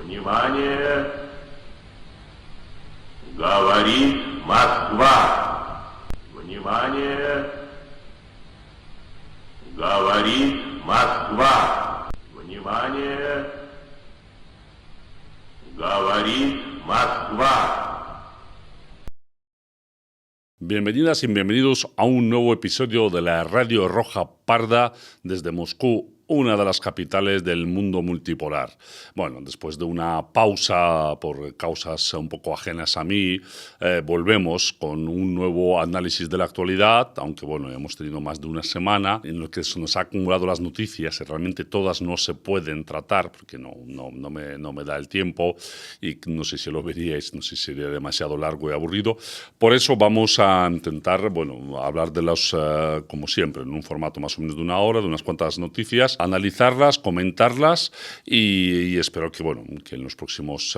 Внимание! Говорит Москва! Внимание! Говорит Москва! Внимание! Говорит Москва! Bienvenidas y bienvenidos a un nuevo episodio de la Radio Roja Parda desde Moscú, una de las capitales del mundo multipolar. Bueno, después de una pausa por causas un poco ajenas a mí, volvemos con un nuevo análisis de la actualidad, aunque bueno, hemos tenido más de una semana en lo que se nos ha acumulado las noticias y realmente todas no se pueden tratar porque no me da el tiempo y no sé si lo veríais, no sé si sería demasiado largo y aburrido. Por eso vamos a intentar, bueno, hablar de los, como siempre, en un formato más o menos de una hora, de unas cuantas noticias, analizarlas, comentarlas y espero que, bueno, que en las próximas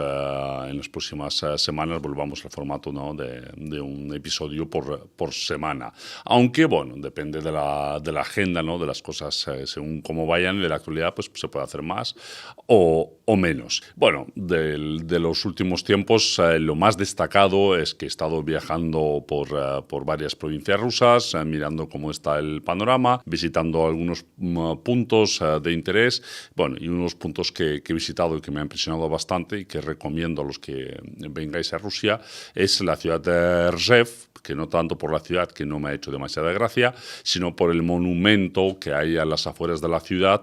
semanas volvamos al formato, ¿no?, de un episodio por semana. Aunque, bueno, depende de la agenda, ¿no?, de las cosas, según cómo vayan y de la actualidad, pues se puede hacer más o menos. Bueno, de los últimos tiempos, lo más destacado es que he estado viajando por varias provincias rusas, mirando cómo está el panorama, visitando algunos puntos de interés, bueno, y unos puntos que he visitado y que me han impresionado bastante y que recomiendo a los que vengáis a Rusia, es la ciudad de Rzev, que no tanto por la ciudad, que no me ha hecho demasiada gracia, sino por el monumento que hay a las afueras de la ciudad,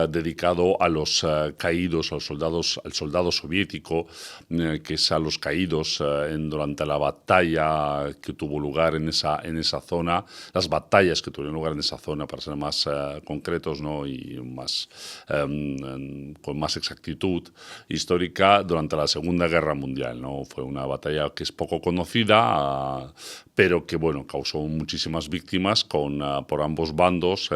dedicado a los caídos, al soldado soviético, que es a los caídos durante la batalla que tuvo lugar en esa zona, las batallas que tuvieron lugar en esa zona, para ser más concretos, ¿no?, y más, con más exactitud histórica, durante la Segunda Guerra Mundial, ¿no? Fue una batalla que es poco conocida, pero que, bueno, causó muchísimas víctimas por ambos bandos,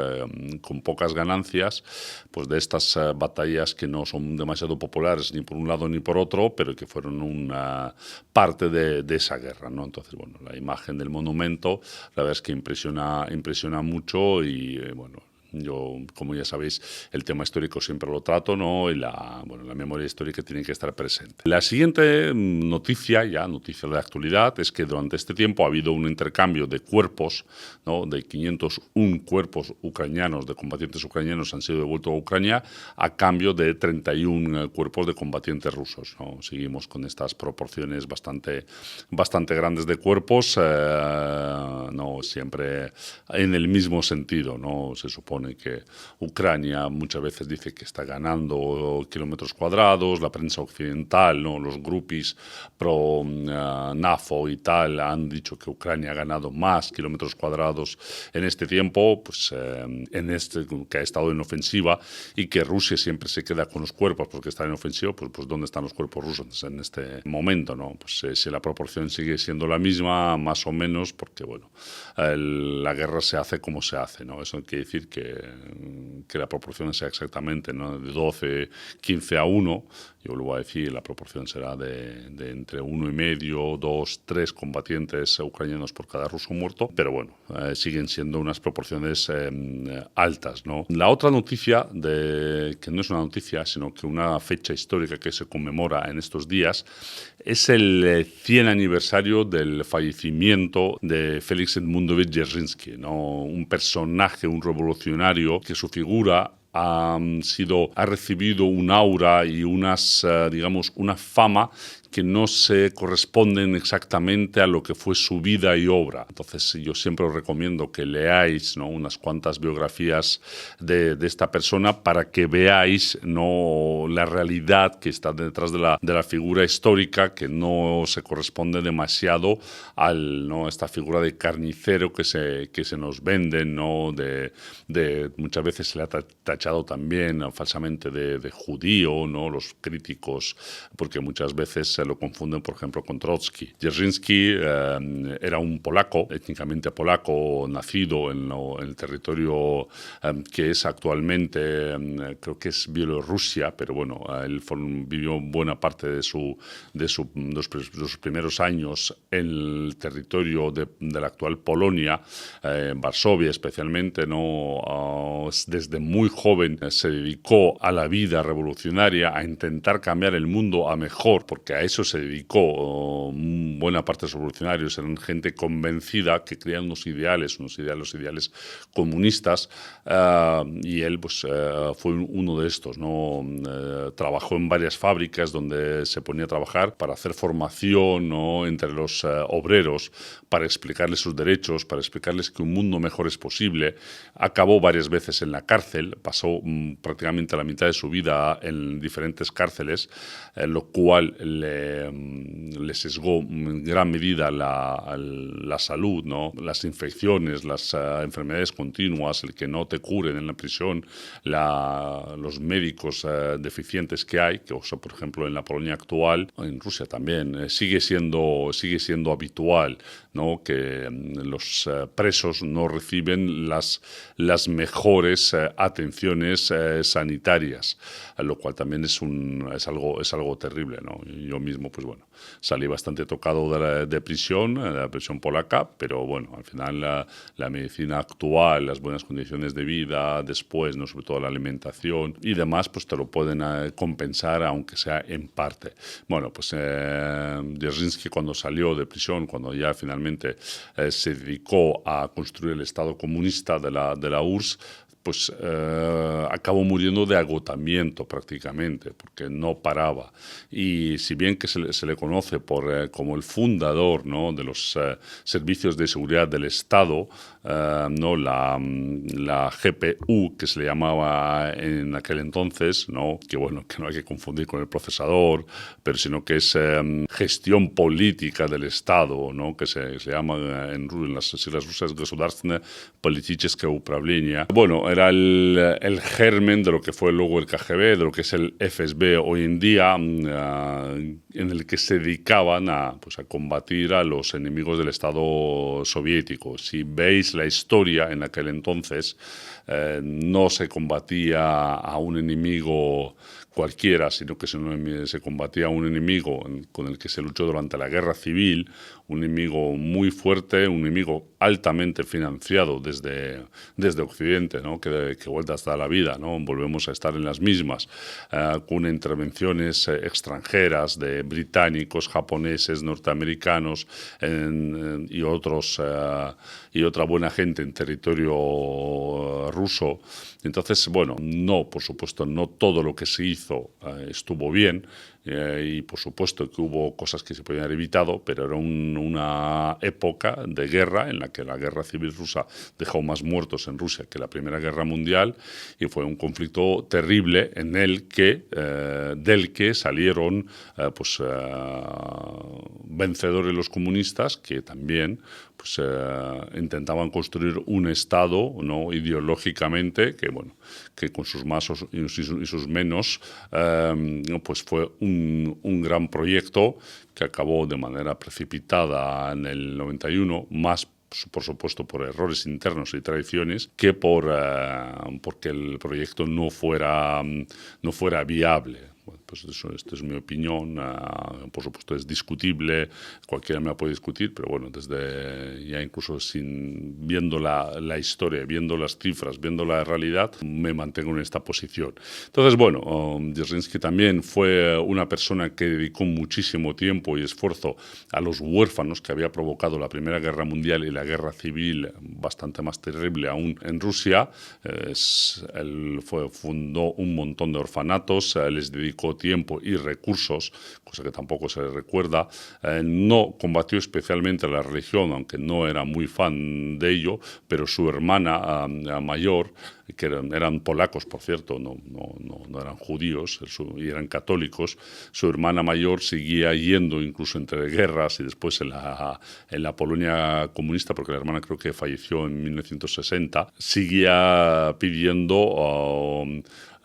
con pocas ganancias, pues de estas batallas que no son demasiado populares ni por un lado ni por otro, pero que fueron una parte de esa guerra, ¿no? Entonces, bueno, la imagen del monumento, la verdad es que impresiona mucho y, bueno, yo, como ya sabéis, el tema histórico siempre lo trato, ¿no? Y la memoria histórica tiene que estar presente. La siguiente noticia de la actualidad, es que durante este tiempo ha habido un intercambio de cuerpos, ¿no?, de 501 cuerpos ucranianos, de combatientes ucranianos han sido devueltos a Ucrania a cambio de 31 cuerpos de combatientes rusos, ¿no? Seguimos con estas proporciones bastante grandes de cuerpos, no siempre en el mismo sentido, ¿no? Se supone que Ucrania muchas veces dice que está ganando kilómetros cuadrados, la prensa occidental, ¿no?, los grupis pro NAFO y tal han dicho que Ucrania ha ganado más kilómetros cuadrados en este tiempo, pues que ha estado en ofensiva, y que Rusia siempre se queda con los cuerpos porque está en ofensiva, pues ¿dónde están los cuerpos rusos en este momento, ¿no? Pues si la proporción sigue siendo la misma, más o menos, porque bueno, la guerra se hace como se hace, ¿no? Eso quiere decir que la proporción sea exactamente, ¿no?, de 12, 15 a 1, yo lo voy a decir, la proporción será de entre 1,5, 2, 3 combatientes ucranianos por cada ruso muerto, pero bueno, siguen siendo unas proporciones altas, ¿no? La otra noticia, que no es una noticia, sino que una fecha histórica que se conmemora en estos días, es el 100 aniversario del fallecimiento de Félix Edmundovich Dzerzhinsky, ¿no?, un personaje, un revolucionario que su figura ha recibido un aura y una fama que no se corresponden exactamente a lo que fue su vida y obra. Entonces yo siempre os recomiendo que leáis, ¿no?, unas cuantas biografías de esta persona para que veáis, ¿no?, la realidad que está detrás de la figura histórica, que no se corresponde demasiado ¿no?, esta figura de carnicero que se nos vende, ¿no?, muchas veces se le ha tachado también falsamente de judío, ¿no?, los críticos, porque muchas veces veces lo confunden, por ejemplo, con Trotsky. Dzerzhinsky era un polaco, étnicamente polaco, nacido en el territorio que es actualmente, creo que es Bielorrusia, pero bueno, él vivió buena parte de sus primeros años en el territorio de la actual Polonia, Varsovia especialmente, ¿no? Desde muy joven se dedicó a la vida revolucionaria, a intentar cambiar el mundo a mejor, porque a eso se dedicó. Buena parte de los revolucionarios eran gente convencida que creían unos ideales comunistas, y él pues fue uno de estos, ¿no? Trabajó en varias fábricas donde se ponía a trabajar para hacer formación, ¿no?, entre los obreros, para explicarles sus derechos, para explicarles que un mundo mejor es posible. Acabó varias veces en la cárcel, pasó prácticamente la mitad de su vida en diferentes cárceles, lo cual le sesgó en gran medida la salud, ¿no? Las infecciones, las enfermedades continuas, el que no te curen en la prisión, los médicos deficientes que hay, que, o sea, por ejemplo, en la Polonia actual, en Rusia también, sigue siendo habitual, ¿no?, que los presos no reciben las mejores atenciones sanitarias, lo cual también es algo terrible, ¿no? Yo mismo, pues bueno, salí bastante tocado de la prisión polaca, pero bueno, al final la medicina actual, las buenas condiciones de vida después, ¿no?, sobre todo la alimentación y demás, pues te lo pueden compensar, aunque sea en parte. Bueno, pues Dzerzhinsky, cuando salió de prisión, cuando ya finalmente se dedicó a construir el Estado comunista de la URSS, pues acabó muriendo de agotamiento prácticamente, porque no paraba. Y si bien que se le conoce como el fundador, ¿no?, de los servicios de seguridad del Estado, ¿no?, la GPU, que se le llamaba en aquel entonces, ¿no?, que bueno, que no hay que confundir con el procesador, pero sino que es gestión política del Estado, ¿no?, que se llama en las siglas rusas Государственное политическое управление. Bueno, era el germen de lo que fue luego el KGB, de lo que es el FSB hoy en día, en el que se dedicaban a combatir a los enemigos del Estado soviético. Si veis la historia en aquel entonces, no se combatía a un enemigo cualquiera, sino que se combatía a un enemigo con el que se luchó durante la guerra civil, un enemigo muy fuerte, un enemigo altamente financiado desde Occidente, ¿no?, que vueltas da la vida, ¿no? Volvemos a estar en las mismas, con intervenciones extranjeras de británicos, japoneses, norteamericanos y otra buena gente en territorio ruso. Entonces, bueno, por supuesto, no todo lo que se hizo estuvo bien, y por supuesto que hubo cosas que se podían haber evitado, pero era una época de guerra en la que la guerra civil rusa dejó más muertos en Rusia que la Primera Guerra Mundial, y fue un conflicto terrible en el que del que salieron vencedores los comunistas, que también intentaban construir un Estado, ¿no?, ideológicamente, que con sus más y sus menos, pues fue un gran proyecto que acabó de manera precipitada en el 91, más por supuesto por errores internos y traiciones, que porque el proyecto no fuera viable. Bueno, pues esta es mi opinión. Por supuesto es discutible, cualquiera me la puede discutir, pero bueno, desde ya incluso viendo la historia, viendo las cifras, viendo la realidad, me mantengo en esta posición. Entonces, bueno, Dzerzhinsky también fue una persona que dedicó muchísimo tiempo y esfuerzo a los huérfanos que había provocado la Primera Guerra Mundial y la Guerra Civil, bastante más terrible aún en Rusia. Él fundó un montón de orfanatos, les dedicó tiempo y recursos, cosa que tampoco se le recuerda. No combatió especialmente la religión, aunque no era muy fan de ello, pero su hermana mayor, que eran polacos, por cierto, no eran judíos y eran católicos, su hermana mayor seguía yendo incluso entre guerras y después en la Polonia comunista, porque la hermana creo que falleció en 1960, seguía pidiendo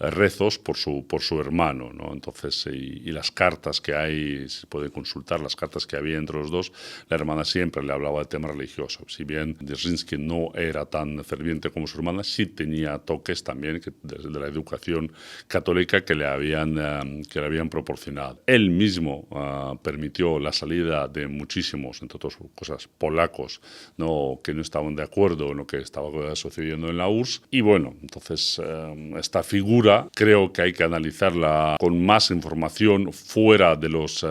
rezos por su hermano, ¿no? Entonces, y las cartas que hay, se puede consultar las cartas que había entre los dos, la hermana siempre le hablaba de tema religioso. Si bien Dzerzhinsky no era tan ferviente como su hermana, sí tenía toques también desde la educación católica que le habían proporcionado. Él mismo permitió la salida de muchísimos, entre otras cosas, polacos, ¿no? Que no estaban de acuerdo en lo que estaba sucediendo en la URSS. Y bueno, entonces esta figura creo que hay que analizarla con más información fuera de los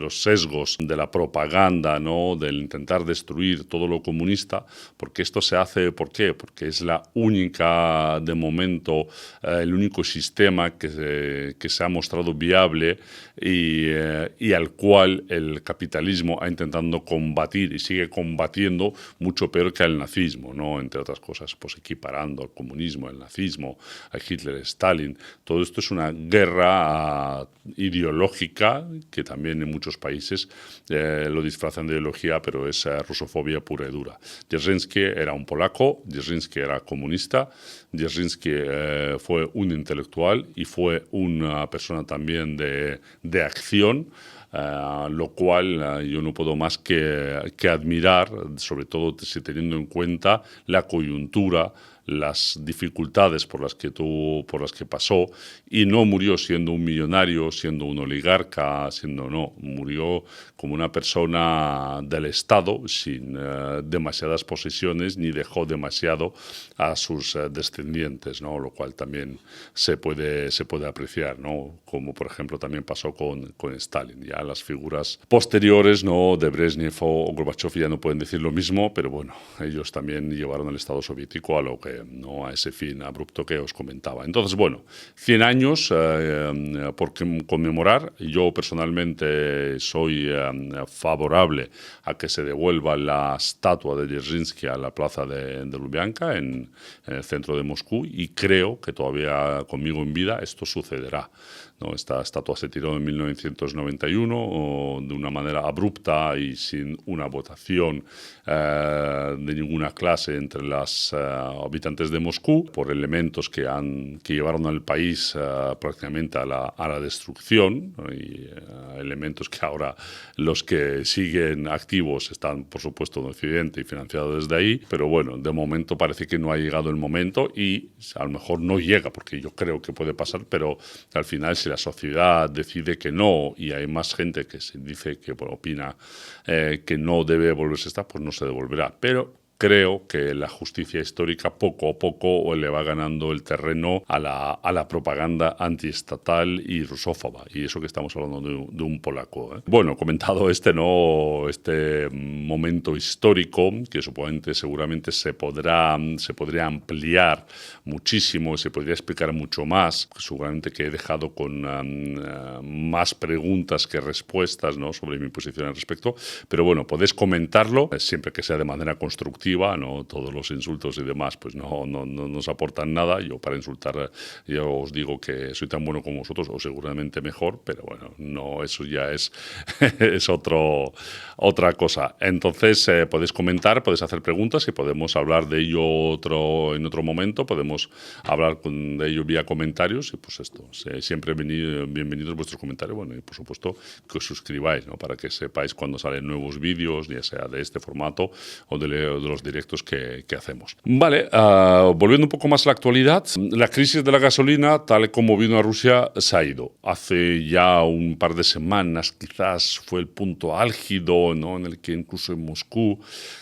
sesgos de la propaganda, ¿no? Del intentar destruir todo lo comunista, porque esto se hace, ¿por qué? Porque es la única, de momento, el único sistema que se ha mostrado viable y al cual el capitalismo ha intentado combatir y sigue combatiendo mucho peor que al nazismo, ¿no? Entre otras cosas, pues equiparando al comunismo, el nazismo, a Hitler, Stalin. Todo esto es una guerra ideológica que también en muchos países lo disfrazan de ideología, pero es rusofobia pura y dura. Dzerzhinsky era un polaco, Dzerzhinsky era comunista, Dzerzhinsky fue un intelectual y fue una persona también de acción, lo cual yo no puedo más que admirar, sobre todo si teniendo en cuenta la coyuntura, las dificultades por las que pasó, y no murió siendo un millonario, siendo un oligarca, murió como una persona del Estado sin demasiadas posesiones, ni dejó demasiado a sus descendientes, ¿no? Lo cual también se puede apreciar, ¿no? Como por ejemplo también pasó con Stalin. Ya las figuras posteriores, ¿no? De Brezhnev o Gorbachev ya no pueden decir lo mismo, pero bueno, ellos también llevaron al Estado soviético a ese fin abrupto que os comentaba. Entonces, bueno, 100 años por conmemorar. Yo personalmente soy favorable a que se devuelva la estatua de Dzerzhinsky a la plaza de Lubyanka en el centro de Moscú, y creo que todavía conmigo en vida esto sucederá, ¿no? Esta estatua se tiró en 1991 de una manera abrupta y sin una votación de ninguna clase entre los habitantes de Moscú, por elementos que llevaron al país prácticamente a la destrucción, ¿no? Y elementos que ahora los que siguen activos están, por supuesto, en Occidente y financiados desde ahí, pero bueno, de momento parece que no ha llegado el momento y a lo mejor no llega, porque yo creo que puede pasar, pero al final si la sociedad decide que no y hay más gente que se dice que opina que no debe volverse esta, pues no se devolverá. Pero creo que la justicia histórica poco a poco le va ganando el terreno a la propaganda antiestatal y rusófoba. Y eso que estamos hablando de un polaco, ¿eh? Bueno, comentado este momento histórico, que seguramente se podría ampliar muchísimo, se podría explicar mucho más, seguramente que he dejado con más preguntas que respuestas, ¿no? Sobre mi posición al respecto. Pero bueno, podéis comentarlo, siempre que sea de manera constructiva, ¿no? Todos los insultos y demás pues no nos aportan nada. Yo para insultar yo os digo que soy tan bueno como vosotros, o seguramente mejor, pero bueno, no, eso ya es otra cosa. Entonces podéis comentar, podéis hacer preguntas y podemos hablar de ello en otro momento, podemos hablar de ello vía comentarios, y pues esto, siempre bienvenidos vuestros comentarios, bueno, y por supuesto que os suscribáis, ¿no? Para que sepáis cuando salen nuevos vídeos, ya sea de este formato o de los directos que hacemos. Vale, volviendo un poco más a la actualidad, la crisis de la gasolina, tal como vino a Rusia, se ha ido. Hace ya un par de semanas quizás fue el punto álgido, ¿no? En el que incluso en Moscú,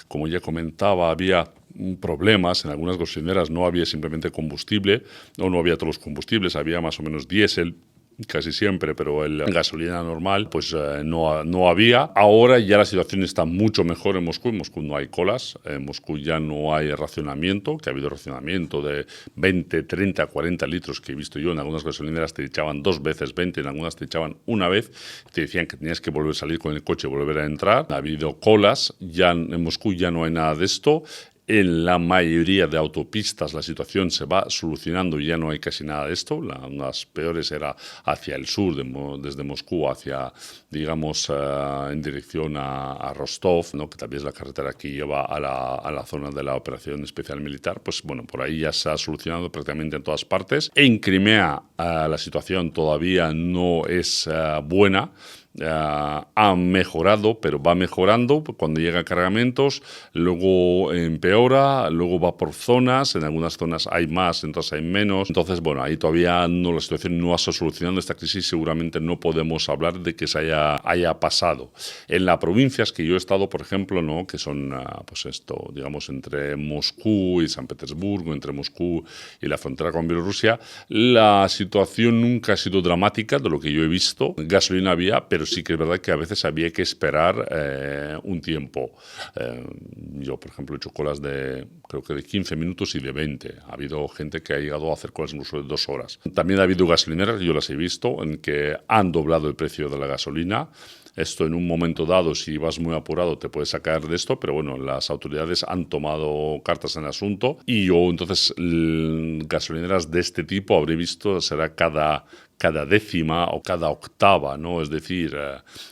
como ya comentaba, había problemas. En algunas gasolineras no había simplemente combustible, o no había todos los combustibles, había más o menos diésel casi siempre, pero la gasolina normal pues no había. Ahora ya la situación está mucho mejor en Moscú. En Moscú no hay colas, en Moscú ya no hay racionamiento, que ha habido racionamiento de 20, 30, 40 litros que he visto yo. En algunas gasolineras te echaban 2 veces 20, en algunas te echaban una vez, te decían que tenías que volver a salir con el coche y volver a entrar. Ha habido colas, ya en Moscú ya no hay nada de esto. en la mayoría de autopistas la situación se va solucionando y ya no hay casi nada de esto. Las peores era hacia el sur, desde Moscú hacia, digamos, en dirección a Rostov, ¿no? Que también es la carretera que lleva a la zona de la operación especial militar. Pues bueno, por ahí ya se ha solucionado prácticamente en todas partes. En Crimea la situación todavía no es buena. Ha mejorado, pero va mejorando cuando llega a cargamentos, luego empeora, luego va por zonas, en algunas zonas hay más, en otras hay menos. Entonces, bueno, ahí todavía no, la situación no se ha solucionado. Esta crisis seguramente no podemos hablar de que se haya pasado. En las provincias que yo he estado, por ejemplo, ¿no? Que son, pues esto, digamos, entre Moscú y San Petersburgo, entre Moscú y la frontera con Bielorrusia, la situación nunca ha sido dramática de lo que yo he visto. Gasolina había, pero sí que es verdad que a veces había que esperar un tiempo. Yo, por ejemplo, he hecho colas creo que de 15 minutos y de 20. Ha habido gente que ha llegado a hacer colas incluso de 2 horas. También ha habido gasolineras, yo las he visto, en que han doblado el precio de la gasolina. Esto en un momento dado, si vas muy apurado, te puedes sacar de esto, pero bueno, las autoridades han tomado cartas en el asunto y yo entonces gasolineras de este tipo habré visto, será cada décima o cada octava, ¿no? Es decir,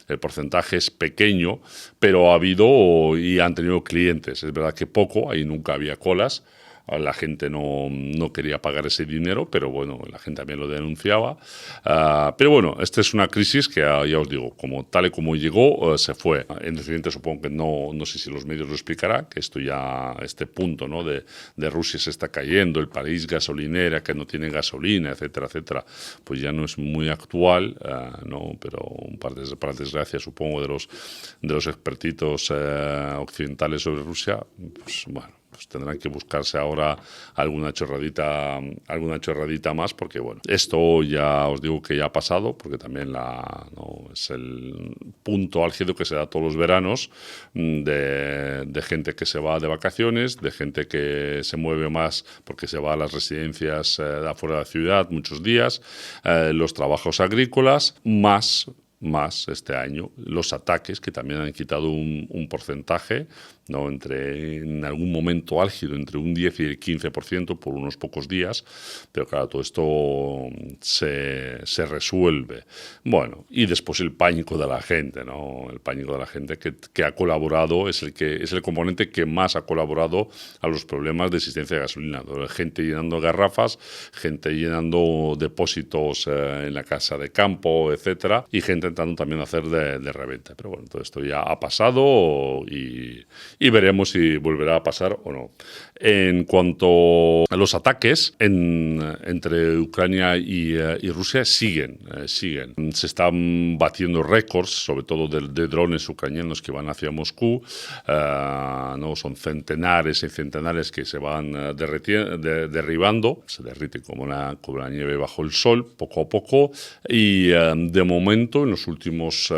el porcentaje es pequeño, pero ha habido y han tenido clientes. Es verdad que poco, ahí nunca había colas. La gente no quería pagar ese dinero, pero bueno, la gente también lo denunciaba. Pero bueno, esta es una crisis que ya os digo, tal y como llegó, se fue. En Occidente supongo que no sé si los medios lo explicarán, que este punto, ¿no? de Rusia se está cayendo, el país gasolinera que no tiene gasolina, etcétera, etcétera, pues ya no es muy actual, ¿no? Pero para desgracia, supongo, de los expertitos occidentales sobre Rusia, pues bueno, pues tendrán que buscarse ahora alguna chorradita más, porque bueno, esto ya os digo que ya ha pasado, porque también es el punto álgido que se da todos los veranos de gente que se va de vacaciones, de gente que se mueve más porque se va a las residencias de afuera de la ciudad muchos días, los trabajos agrícolas, más este año los ataques, que también han quitado un porcentaje, ¿no? En algún momento álgido entre un 10 y el 15% por unos pocos días, pero claro, todo esto se resuelve. Bueno, y después el pánico de la gente, ¿no? El pánico de la gente que ha colaborado, es el componente que más ha colaborado a los problemas de existencia de gasolina. Gente llenando garrafas, gente llenando depósitos en la casa de campo, etcétera, y gente intentando también hacer de reventa. Pero bueno, todo esto ya ha pasado y veremos si volverá a pasar o no. En cuanto a los ataques entre Ucrania y Rusia, siguen. Se están batiendo récords, sobre todo de drones ucranianos que van hacia Moscú. ¿No? Son centenares y centenares que se van derribando. Se derrite como la nieve bajo el sol, poco a poco. Y de momento, en los últimos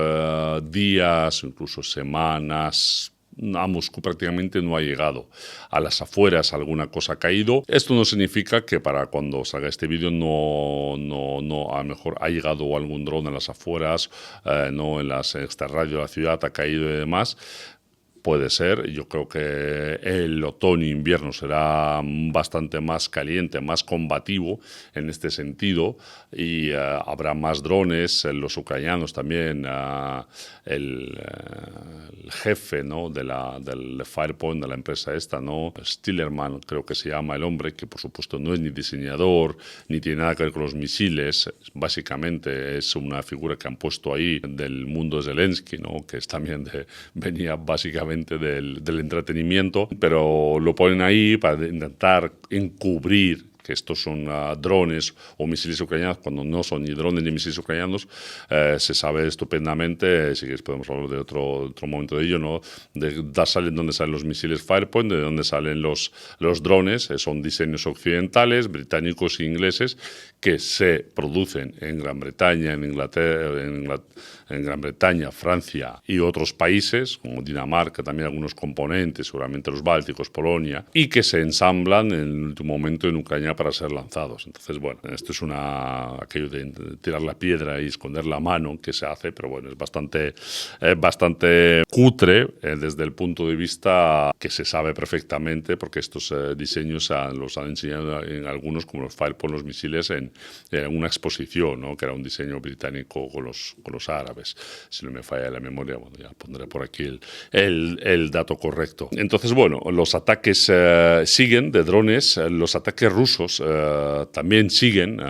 días, incluso semanas, a Moscú prácticamente no ha llegado. A las afueras alguna cosa ha caído. Esto no significa que para cuando salga este vídeo no a lo mejor ha llegado algún dron en las afueras, no en las extrarradios de la ciudad, ha caído y demás. Puede ser, yo creo que el otoño-invierno será bastante más caliente, más combativo en este sentido y habrá más drones, los ucranianos también, el jefe, ¿no? del Firepoint, de la empresa esta, ¿no? Stillerman creo que se llama el hombre, que por supuesto no es ni diseñador, ni tiene nada que ver con los misiles, básicamente es una figura que han puesto ahí del mundo de Zelensky, ¿no? Que es también venía básicamente del entretenimiento, pero lo ponen ahí para intentar encubrir que estos son drones o misiles ucranianos, cuando no son ni drones ni misiles ucranianos. Se sabe estupendamente, si queréis podemos hablar de otro momento de ello, ¿no? De dónde salen los misiles Firepoint, de dónde salen los drones, son diseños occidentales, británicos e ingleses, que se producen en Gran Bretaña, en Inglaterra, en Gran Bretaña, Francia y otros países, como Dinamarca, también algunos componentes, seguramente los bálticos, Polonia, y que se ensamblan en el último momento en Ucrania para ser lanzados. Entonces, bueno, esto es aquello de tirar la piedra y esconder la mano que se hace, pero bueno, es bastante cutre desde el punto de vista que se sabe perfectamente, porque estos diseños los han enseñado en algunos, como los Fireport, los misiles, en una exposición, ¿no? Que era un diseño británico con los árabes. Si no me falla la memoria, bueno, ya pondré por aquí el dato correcto. Entonces, bueno, los ataques siguen de drones, los ataques rusos también siguen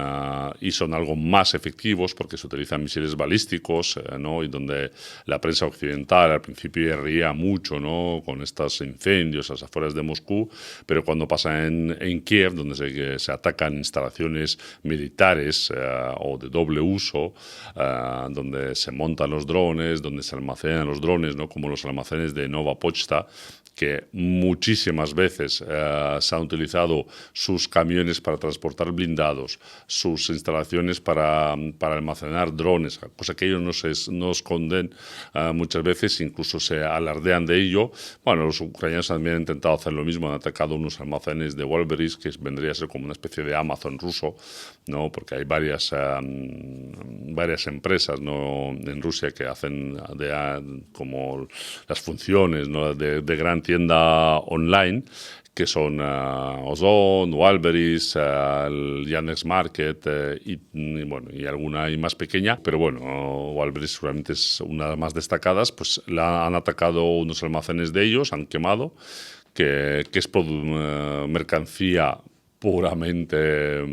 y son algo más efectivos porque se utilizan misiles balísticos, ¿no? Y donde la prensa occidental al principio reía mucho, ¿no? Con estos incendios a las afueras de Moscú, pero cuando pasa en Kiev, donde se atacan instalaciones militares o de doble uso, donde se montan los drones, donde se almacenan los drones, ¿no? Como los almacenes de Nova Pochta, que muchísimas veces se han utilizado sus camiones para transportar blindados, sus instalaciones para almacenar drones, cosa que ellos no esconden muchas veces, incluso se alardean de ello. Bueno, los ucranianos también han intentado hacer lo mismo, han atacado unos almacenes de Walberis, que vendría a ser como una especie de Amazon ruso, ¿no? Porque hay varias empresas, ¿no? En Rusia que hacen como las funciones, ¿no? de gran tienda online, que son Ozon, Walberis, el Yandex Market y alguna y más pequeña, pero bueno, Walberis seguramente es una de las más destacadas. Pues han atacado unos almacenes de ellos, han quemado, que es mercancía puramente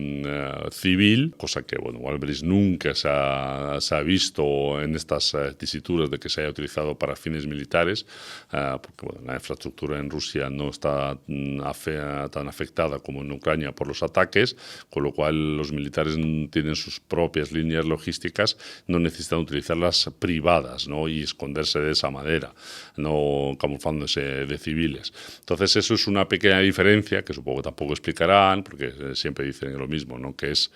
civil, cosa que, bueno, Walberis nunca se ha visto en estas tesituras de que se haya utilizado para fines militares, porque bueno, la infraestructura en Rusia no está tan afectada como en Ucrania por los ataques, con lo cual los militares tienen sus propias líneas logísticas, no necesitan utilizarlas privadas, ¿no? Y esconderse de esa manera, no camuflándose de civiles. Entonces eso es una pequeña diferencia que supongo que tampoco explicarán, porque siempre dicen lo mismo, ¿no? Que es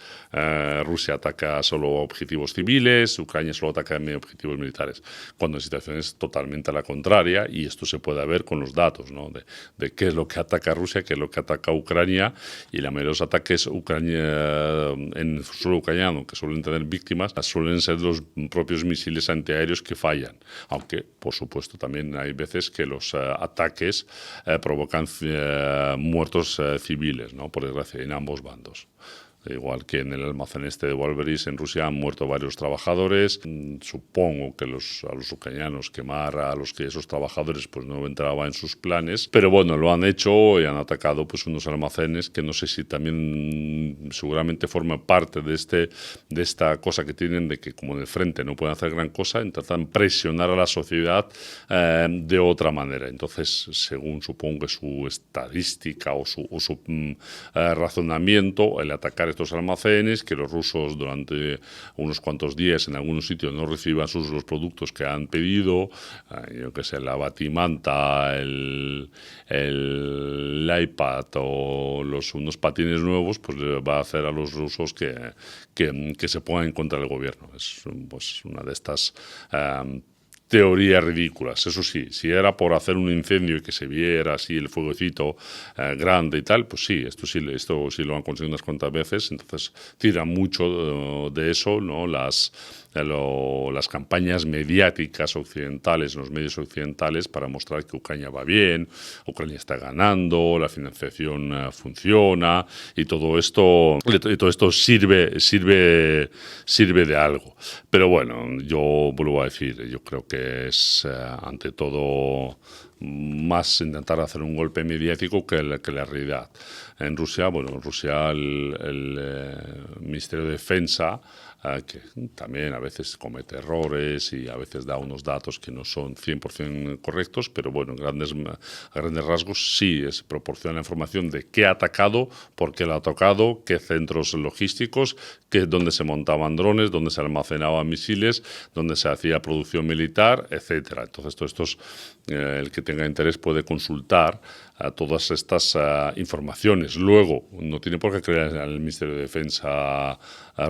Rusia ataca solo objetivos civiles, Ucrania solo ataca objetivos militares, cuando la situación es totalmente a la contraria, y esto se puede ver con los datos, ¿no? de qué es lo que ataca Rusia, qué es lo que ataca Ucrania, y la mayoría de los ataques en suelo ucraniano, que suelen tener víctimas, suelen ser los propios misiles antiaéreos que fallan, aunque por supuesto también hay veces que los ataques provocan muertos civiles, ¿no? Por desgracia, en ambos bandos. Igual que en el almacén de Walberis en Rusia han muerto varios trabajadores. Supongo que a los ucranianos quemar a esos trabajadores pues no entraba en sus planes, pero bueno, lo han hecho y han atacado pues unos almacenes que no sé si también seguramente forma parte de esta cosa que tienen de que como en el frente no pueden hacer gran cosa, intentan presionar a la sociedad de otra manera. Entonces, según supongo que su estadística o su razonamiento, el atacar estos almacenes, que los rusos durante unos cuantos días en algunos sitios no reciban los productos que han pedido, yo que sé, la batimanta, el iPad o unos patines nuevos, pues va a hacer a los rusos que se pongan en contra del gobierno. Es pues una de estas teorías ridículas. Eso sí, si era por hacer un incendio y que se viera así el fueguecito grande y tal, pues sí, esto sí lo han conseguido unas cuantas veces. Entonces tiran mucho de eso, ¿no? Las campañas mediáticas occidentales, los medios occidentales, para mostrar que Ucrania va bien, Ucrania está ganando, la financiación funciona, y todo esto sirve de algo. Pero bueno, yo vuelvo a decir, yo creo que es ante todo más intentar hacer un golpe mediático que la realidad. En Rusia, el Ministerio de Defensa que también a veces comete errores y a veces da unos datos que no son 100% correctos, pero bueno, a grandes rasgos sí proporciona información de qué ha atacado, por qué lo ha atacado, qué centros logísticos, dónde se montaban drones, dónde se almacenaban misiles, dónde se hacía producción militar, etcétera. Entonces, todo esto el que tenga interés puede consultar todas estas informaciones. Luego, no tiene por qué creer al Ministerio de Defensa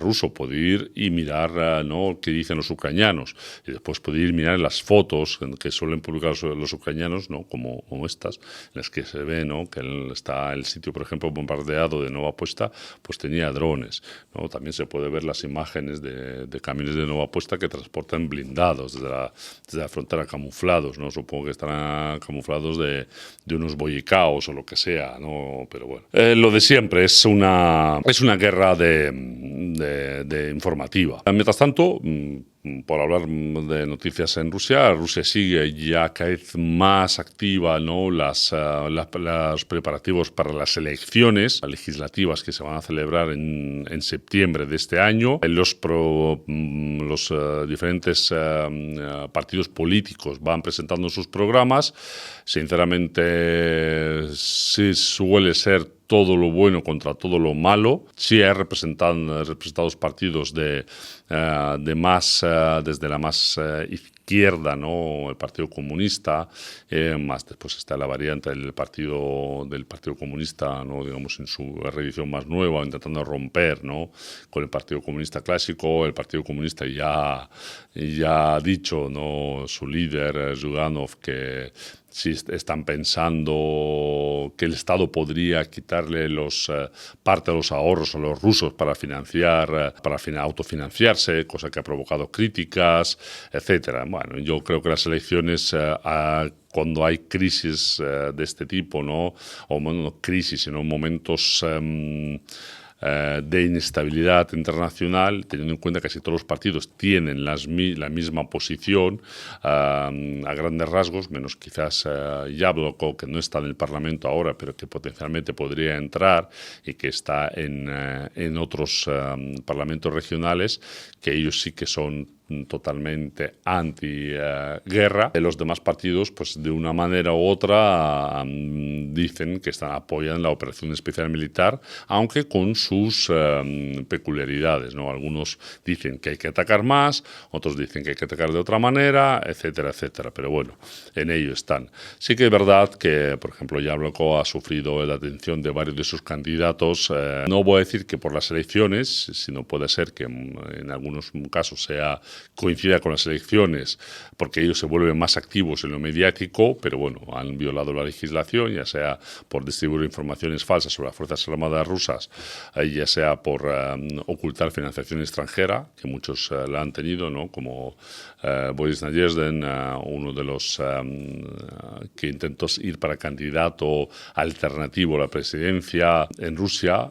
ruso, puede ir y mirar ¿no? qué dicen los ucranianos, y después puede ir y mirar las fotos que suelen publicar los ucranianos, ¿no? como estas, en las que se ve ¿no? que está el sitio, por ejemplo, bombardeado de Nova Puesta, pues tenía drones, ¿no? También se puede ver las imágenes de camiones de Nova Puesta que transportan blindados desde la frontera, camuflados, ¿no? Supongo que estarán camuflados de unos boyicaos o lo que sea, ¿no? Pero bueno, lo de siempre, es una guerra de informativa. Mientras tanto, por hablar de noticias en Rusia, Rusia sigue ya cada vez más activa, ¿no? Los preparativos para las elecciones legislativas que se van a celebrar en septiembre de este año. Los diferentes partidos políticos van presentando sus programas. Sinceramente, sí suele ser todo lo bueno contra todo lo malo. Sí hay representados partidos desde la más izquierda, ¿no? El Partido Comunista, más después está la variante del Partido Comunista, ¿no? Digamos en su reedición más nueva, intentando romper, ¿no? con el Partido Comunista clásico. El Partido Comunista ya ha dicho, ¿no? Su líder, Zhuganov, que si están pensando que el Estado podría quitarle parte de los ahorros a los rusos para autofinanciarse, cosa que ha provocado críticas, etcétera. Bueno, yo creo que las elecciones cuando hay crisis de este tipo, ¿no? O no crisis, sino momentos de inestabilidad internacional, teniendo en cuenta que casi todos los partidos tienen la misma posición, a grandes rasgos, menos quizás Yabloko, que no está en el Parlamento ahora, pero que potencialmente podría entrar y que está en otros parlamentos regionales, que ellos sí que son totalmente anti-guerra. Los demás partidos, pues de una manera u otra, dicen que apoyan la operación especial militar, aunque con sus peculiaridades, ¿no? Algunos dicen que hay que atacar más, otros dicen que hay que atacar de otra manera, etcétera, etcétera. Pero bueno, en ello están. Sí que es verdad que, por ejemplo, Yabloko ha sufrido la atención de varios de sus candidatos. No voy a decir que por las elecciones, sino puede ser que en algunos casos coincida con las elecciones, porque ellos se vuelven más activos en lo mediático, pero bueno, han violado la legislación, ya sea por distribuir informaciones falsas sobre las Fuerzas Armadas rusas, ya sea por ocultar financiación extranjera, que muchos la han tenido, ¿no? Como Boris Nadezhdin, uno de los que intentó ir para candidato alternativo a la presidencia en Rusia,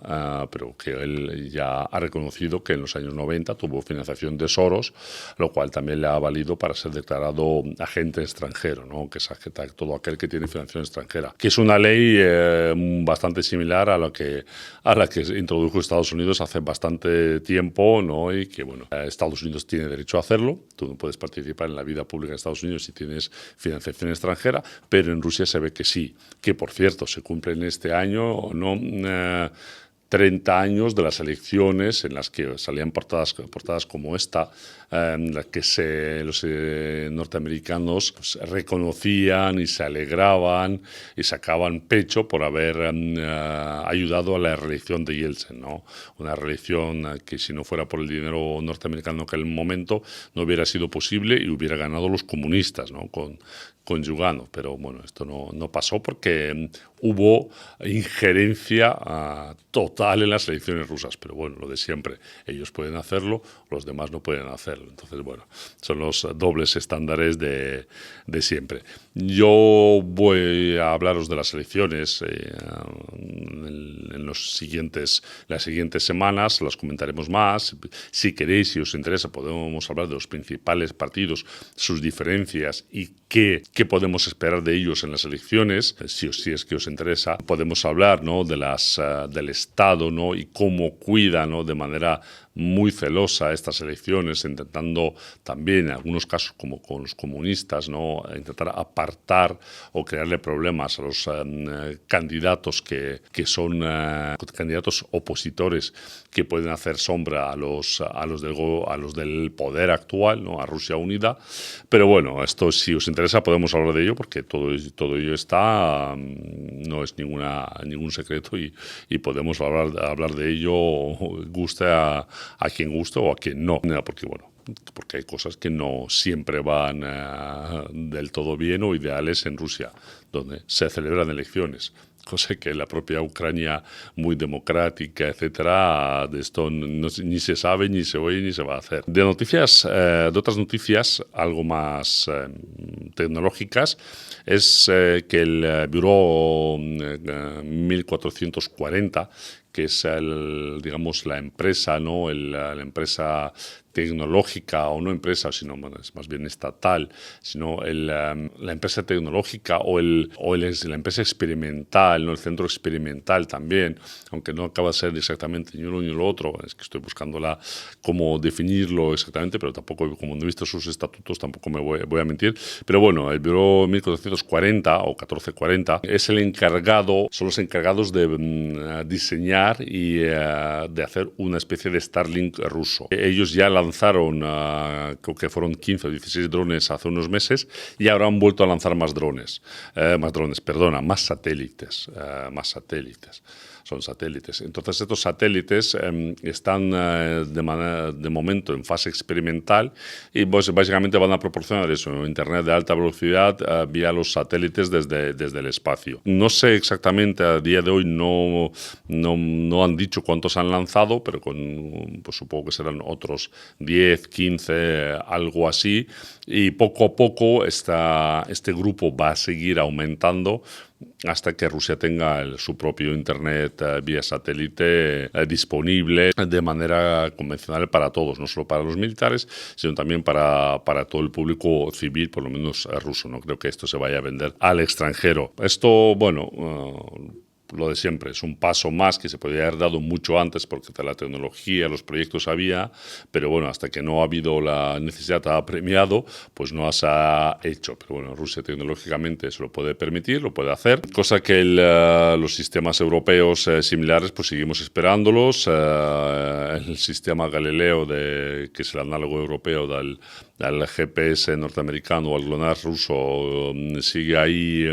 pero que él ya ha reconocido que en los años 90 tuvo financiación de Soros, lo cual también le ha valido para ser declarado agente extranjero, ¿no? Que es todo aquel que tiene financiación extranjera, que es una ley bastante similar a la que introdujo Estados Unidos hace bastante tiempo, ¿no? Y que, bueno, Estados Unidos tiene derecho a hacerlo. Tú no puedes participar en la vida pública de Estados Unidos si tienes financiación extranjera, pero en Rusia se ve que sí, que por cierto se cumplen este año, ¿no? 30 años de las elecciones en las que salían portadas como esta, en las que los norteamericanos pues, reconocían y se alegraban y sacaban pecho por haber ayudado a la reelección de Yeltsin, ¿no? Una reelección que si no fuera por el dinero norteamericano en aquel momento no hubiera sido posible y hubiera ganado los comunistas, ¿no? Con Zhuganov, pero bueno, esto no pasó porque hubo injerencia total en las elecciones rusas, pero bueno, lo de siempre, ellos pueden hacerlo, los demás no pueden hacerlo, entonces bueno, son los dobles estándares de siempre. Yo voy a hablaros de las elecciones en las siguientes semanas, las comentaremos más, si queréis, si os interesa, podemos hablar de los principales partidos, sus diferencias y qué podemos esperar de ellos en las elecciones, si es que os interesa. Podemos hablar, ¿no? del Estado, ¿no? Y cómo cuida, ¿no? de manera muy celosa a estas elecciones, intentando también, en algunos casos como con los comunistas, ¿no?, intentar apartar o crearle problemas a los candidatos que son candidatos opositores que pueden hacer sombra a los del poder actual, ¿no?, a Rusia unida. Pero bueno, esto, si os interesa, podemos hablar de ello, porque todo ello está, no es ningún secreto, y podemos hablar de ello, guste a quien guste o a quien no, porque hay cosas que no siempre van del todo bien o ideales en Rusia, donde se celebran elecciones, cosa que la propia Ucrania, muy democrática, etcétera, de esto ni se sabe, ni se oye, ni se va a hacer. De otras noticias, algo más tecnológicas, es que el Bureau 1440, que es la empresa, ¿no?, la empresa tecnológica, o no empresa, sino es más bien estatal, sino la empresa tecnológica o la empresa experimental, ¿no?, el centro experimental también, aunque no acaba de ser exactamente ni uno ni lo otro, es que estoy buscando cómo definirlo exactamente, pero tampoco, como no he visto sus estatutos, tampoco me voy a mentir. Pero bueno, el Bureau 1440 o 1440 es son los encargados de diseñar y de hacer una especie de Starlink ruso. Ellos ya lanzaron, creo que fueron 15 o 16 drones hace unos meses, y ahora han vuelto a lanzar más satélites. Son satélites. Entonces, estos satélites están de momento en fase experimental, y pues básicamente van a proporcionar eso, ¿no?, internet de alta velocidad vía los satélites desde el espacio. No sé exactamente, a día de hoy no han dicho cuántos han lanzado, pero pues supongo que serán otros 10, 15, algo así, y poco a poco este grupo va a seguir aumentando hasta que Rusia tenga su propio internet vía satélite disponible de manera convencional para todos, no solo para los militares, sino también para todo el público civil, por lo menos ruso. No creo que esto se vaya a vender al extranjero. Esto, lo de siempre, es un paso más que se podría haber dado mucho antes, porque la tecnología, los proyectos había, pero bueno, hasta que no ha habido la necesidad, ha premiado, pues no se ha hecho. Pero bueno, Rusia tecnológicamente se lo puede permitir, lo puede hacer, cosa que los sistemas europeos similares, pues seguimos esperándolos. El sistema Galileo, que es el análogo europeo del GPS norteamericano o al GLONASS ruso, sigue ahí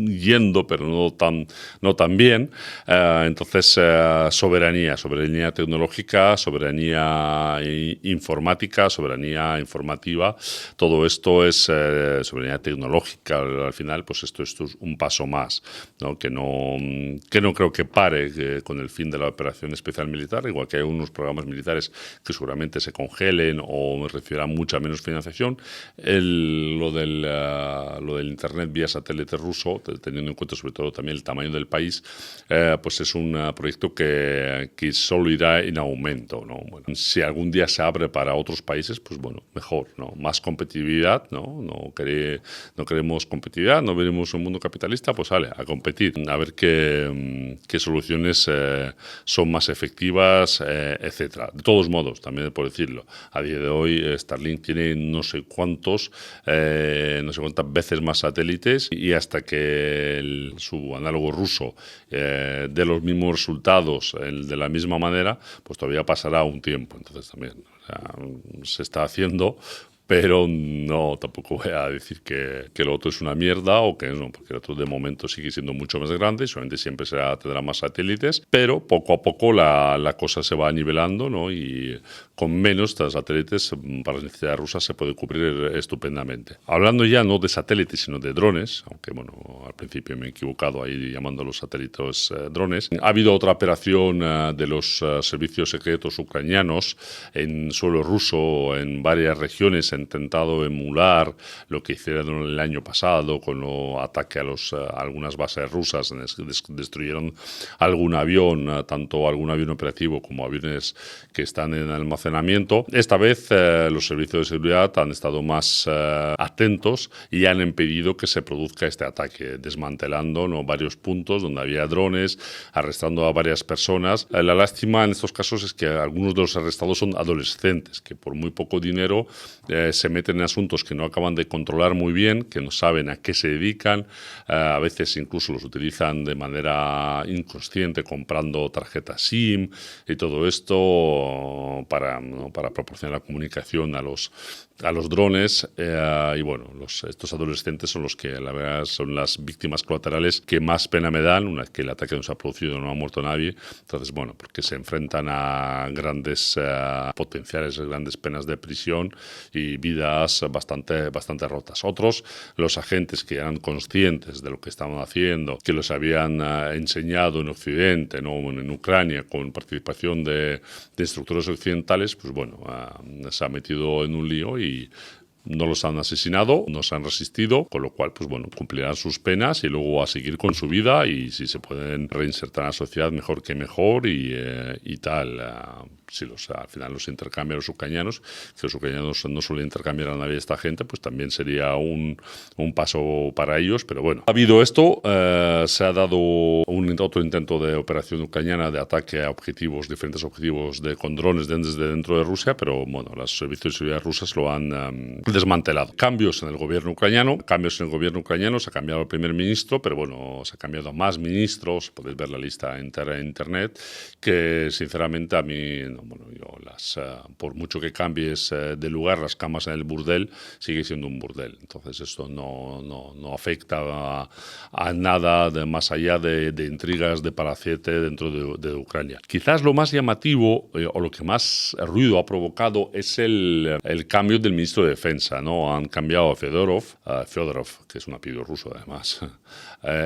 yendo, pero no tan bien. Entonces, soberanía tecnológica, soberanía informática, soberanía informativa, todo esto es soberanía tecnológica. Al final, pues esto es un paso más, ¿no?, que no creo que pare con el fin de la operación especial militar, igual que hay unos programas militares que seguramente se congelen o recibirán mucha menos financiación. Lo del internet vía satélite ruso, teniendo en cuenta sobre todo también el tamaño del país, pues es un proyecto que solo irá en aumento, ¿no? Bueno, si algún día se abre para otros países, pues bueno, mejor, ¿no? Más competitividad, ¿no? No queremos competitividad, no venimos un mundo capitalista, pues vale, a competir, a ver qué soluciones son más efectivas, etcétera. De todos modos, también por decirlo, a día de hoy Starlink tiene no sé cuántas veces más satélites, y hasta que su análogo ruso dé los mismos resultados de la misma manera, pues todavía pasará un tiempo. Entonces también se está haciendo, pero no, tampoco voy a decir que lo otro es una mierda o que no, porque el otro de momento sigue siendo mucho más grande, solamente siempre tendrá más satélites, pero poco a poco la cosa se va nivelando, ¿no? Y con menos satélites para las necesidades rusas se puede cubrir estupendamente. Hablando ya no de satélites, sino de drones, aunque bueno, al principio me he equivocado ahí llamando a los satélites drones, ha habido otra operación de los servicios secretos ucranianos en suelo ruso, en varias regiones, intentado emular lo que hicieron el año pasado con el ataque a algunas bases rusas, destruyeron algún avión, tanto algún avión operativo como aviones que están en almacenamiento. Esta vez los servicios de seguridad han estado más atentos y han impedido que se produzca este ataque, desmantelando, ¿no?, varios puntos donde había drones, arrestando a varias personas. La lástima en estos casos es que algunos de los arrestados son adolescentes que por muy poco dinero se meten en asuntos que no acaban de controlar muy bien, que no saben a qué se dedican, a veces incluso los utilizan de manera inconsciente comprando tarjetas SIM y todo esto para proporcionar la comunicación a los drones, y bueno, estos adolescentes son los que la verdad son las víctimas colaterales que más pena me dan. Una vez que el ataque no se ha producido, no ha muerto nadie, entonces bueno, porque se enfrentan a grandes potenciales, grandes penas de prisión y vidas bastante rotas. Otros, los agentes que eran conscientes de lo que estaban haciendo, que los habían enseñado en Occidente, ¿no?, en Ucrania, con participación de instructores occidentales, pues bueno, se ha metido en un lío y no los han asesinado, no se han resistido, con lo cual, pues bueno, cumplirán sus penas y luego a seguir con su vida, y si se pueden reinsertar en la sociedad, mejor que mejor, y tal. Si al final los intercambian los ucranianos, que los ucranianos no suelen intercambiar a nadie esta gente, pues también sería un paso para ellos. Pero bueno, ha habido esto, se ha dado otro intento de operación ucraniana de ataque a diferentes objetivos con drones desde dentro de Rusia, pero bueno, los servicios de seguridad rusas lo han desmantelado. Cambios en el gobierno ucraniano, se ha cambiado el primer ministro, pero bueno, se ha cambiado a más ministros, podéis ver la lista entera en internet, que sinceramente a mí, por mucho que cambies de lugar, las camas en el burdel sigue siendo un burdel. Entonces esto no afecta a nada más allá de intrigas de Palacete dentro de Ucrania. Quizás lo más llamativo o lo que más ruido ha provocado es el cambio del ministro de Defensa, ¿no? Han cambiado a Fedorov, que es un apellido ruso además,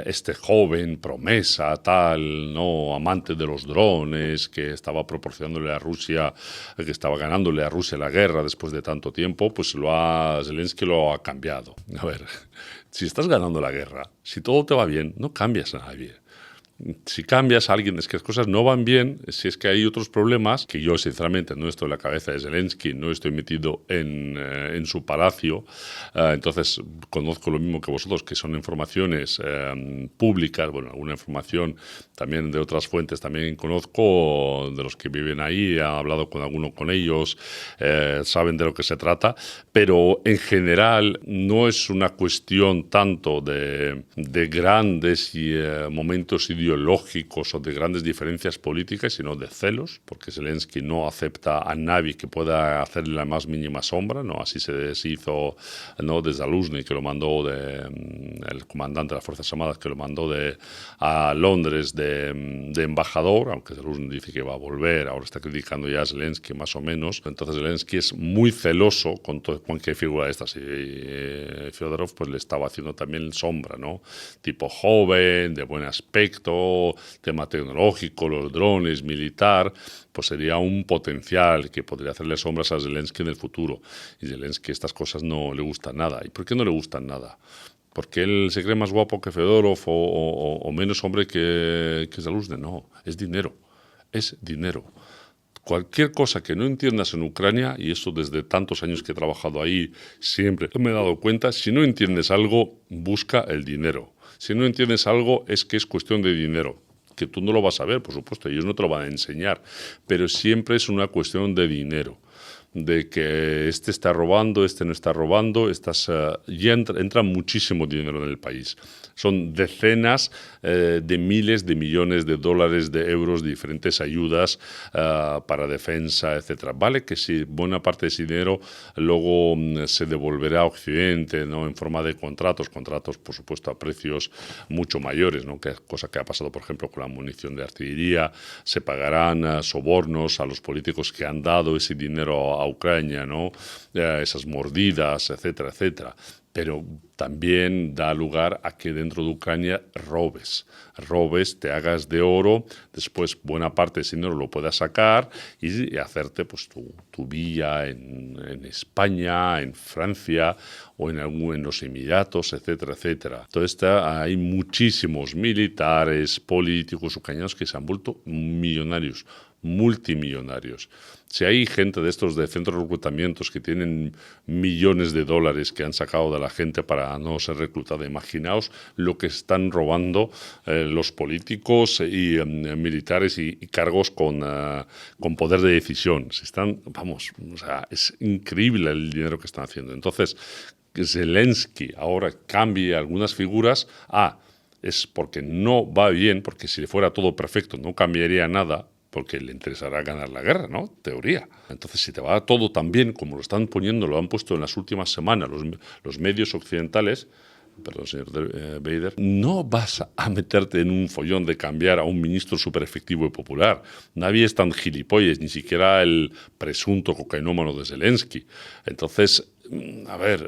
este joven promesa, tal, ¿no?, amante de los drones, que estaba proporcionándole a Rusia, que estaba ganándole a Rusia la guerra después de tanto tiempo, pues Zelensky lo ha cambiado. A ver, si estás ganando la guerra, si todo te va bien, no cambias a nadie. Si cambias a alguien, es que las cosas no van bien, si es que hay otros problemas, que yo sinceramente no estoy en la cabeza de Zelensky, no estoy metido en su palacio, entonces conozco lo mismo que vosotros, que son informaciones públicas, bueno, alguna información también de otras fuentes también conozco, de los que viven ahí, he hablado con ellos, saben de lo que se trata, pero en general no es una cuestión tanto de grandes momentos ideológicos o de grandes diferencias políticas, sino de celos, porque Zelensky no acepta a nadie que pueda hacerle la más mínima sombra, ¿no? Así se deshizo, ¿no?, de Zaluzny, que lo mandó el comandante de las Fuerzas Armadas, que lo mandó a Londres de embajador, aunque Zaluzny dice que va a volver, ahora está criticando ya a Zelensky más o menos. Entonces Zelensky es muy celoso con cualquier figura de estas, y Fedorov pues le estaba haciendo también sombra, ¿no? Tipo joven, de buen aspecto, tema tecnológico, los drones, militar, pues sería un potencial que podría hacerle sombras a Zelensky en el futuro. Y Zelensky estas cosas no le gustan nada. ¿Y por qué no le gustan nada? ¿Porque él se cree más guapo que Fedorov o menos hombre que Zaluzny? No, es dinero. Es dinero. Cualquier cosa que no entiendas en Ucrania, y eso desde tantos años que he trabajado ahí, siempre me he dado cuenta, si no entiendes algo, busca el dinero. Si no entiendes algo, es que es cuestión de dinero. Que tú no lo vas a ver, por supuesto, ellos no te lo van a enseñar, pero siempre es una cuestión de dinero. De que este está robando, este no está robando, ya entra muchísimo dinero en el país. Son decenas de miles de millones de dólares, de euros, de diferentes ayudas para defensa, etcétera. Vale que si buena parte de ese dinero luego se devolverá a Occidente, ¿no?, en forma de contratos, por supuesto a precios mucho mayores, ¿no?, cosa que ha pasado, por ejemplo, con la munición de artillería. Se pagarán sobornos a los políticos que han dado ese dinero a a Ucrania, ¿no? Esas mordidas, etcétera, etcétera. Pero también da lugar a que dentro de Ucrania robes, te hagas de oro, después buena parte de ese dinero lo puedas sacar y hacerte pues tu vía en España, en Francia o en los Emiratos, etcétera, etcétera. Entonces hay muchísimos militares, políticos ucranianos que se han vuelto millonarios, multimillonarios. Si hay gente de estos de centros de reclutamientos que tienen millones de dólares que han sacado de la gente para no ser reclutada, imaginaos lo que están robando los políticos y militares y cargos con poder de decisión. Es increíble el dinero que están haciendo. Entonces, que Zelensky ahora cambie algunas figuras, es porque no va bien, porque si fuera todo perfecto no cambiaría nada, porque le interesará ganar la guerra, ¿no? Teoría. Entonces, si te va todo tan bien como lo han puesto en las últimas semanas los medios occidentales, perdón, señor Bader, no vas a meterte en un follón de cambiar a un ministro súper efectivo y popular. Nadie es tan gilipollas, ni siquiera el presunto cocainómano de Zelensky. Entonces, a ver,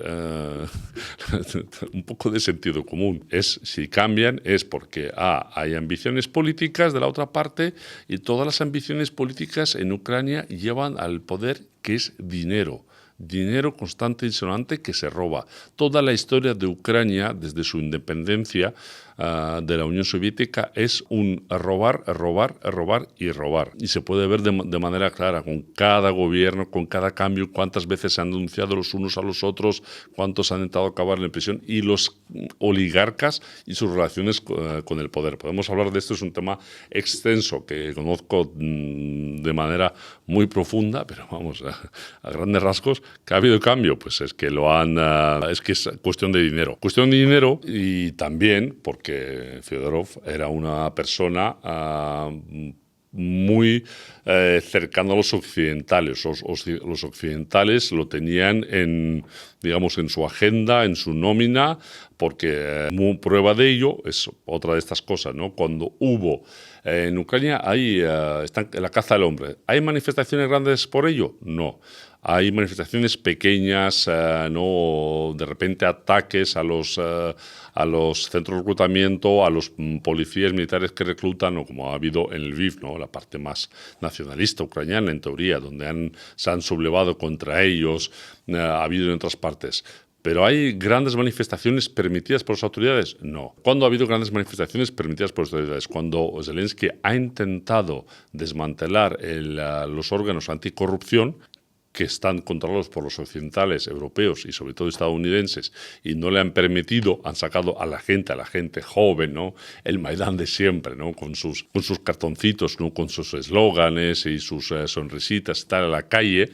un poco de sentido común. Si cambian es porque hay ambiciones políticas de la otra parte y todas las ambiciones políticas en Ucrania llevan al poder que es dinero. Dinero constante y sonante que se roba. Toda la historia de Ucrania, desde su independencia de la Unión Soviética, es un robar, robar, robar y robar. Y se puede ver de manera clara con cada gobierno, con cada cambio, cuántas veces se han denunciado los unos a los otros, cuántos han intentado acabar en prisión, y los oligarcas y sus relaciones con el poder. Podemos hablar de esto, es un tema extenso que conozco de manera muy profunda, pero vamos, a grandes rasgos, ¿que ha habido cambio? Pues es que es que es cuestión de dinero. Cuestión de dinero, y también porque Fyodorov era una persona muy cercano a los occidentales. Los occidentales lo tenían en su agenda, en su nómina, porque prueba de ello es otra de estas cosas, ¿no? Cuando hubo en Ucrania, está la caza del hombre. ¿Hay manifestaciones grandes por ello? No. Hay manifestaciones pequeñas, no de repente ataques a los centros de reclutamiento, a los policías militares que reclutan, o como ha habido en Lviv, ¿no? La parte más nacionalista ucraniana, en teoría, donde se han sublevado contra ellos, ha habido en otras partes. ¿Pero hay grandes manifestaciones permitidas por las autoridades? No. ¿Cuándo ha habido grandes manifestaciones permitidas por las autoridades? Cuando Zelensky ha intentado desmantelar los órganos anticorrupción, que están controlados por los occidentales, europeos y sobre todo estadounidenses, y no le han permitido, han sacado a la gente joven, ¿no? El Maidán de siempre, ¿no? Con sus cartoncitos, ¿no? Con sus eslóganes y sus sonrisitas, estar a la calle,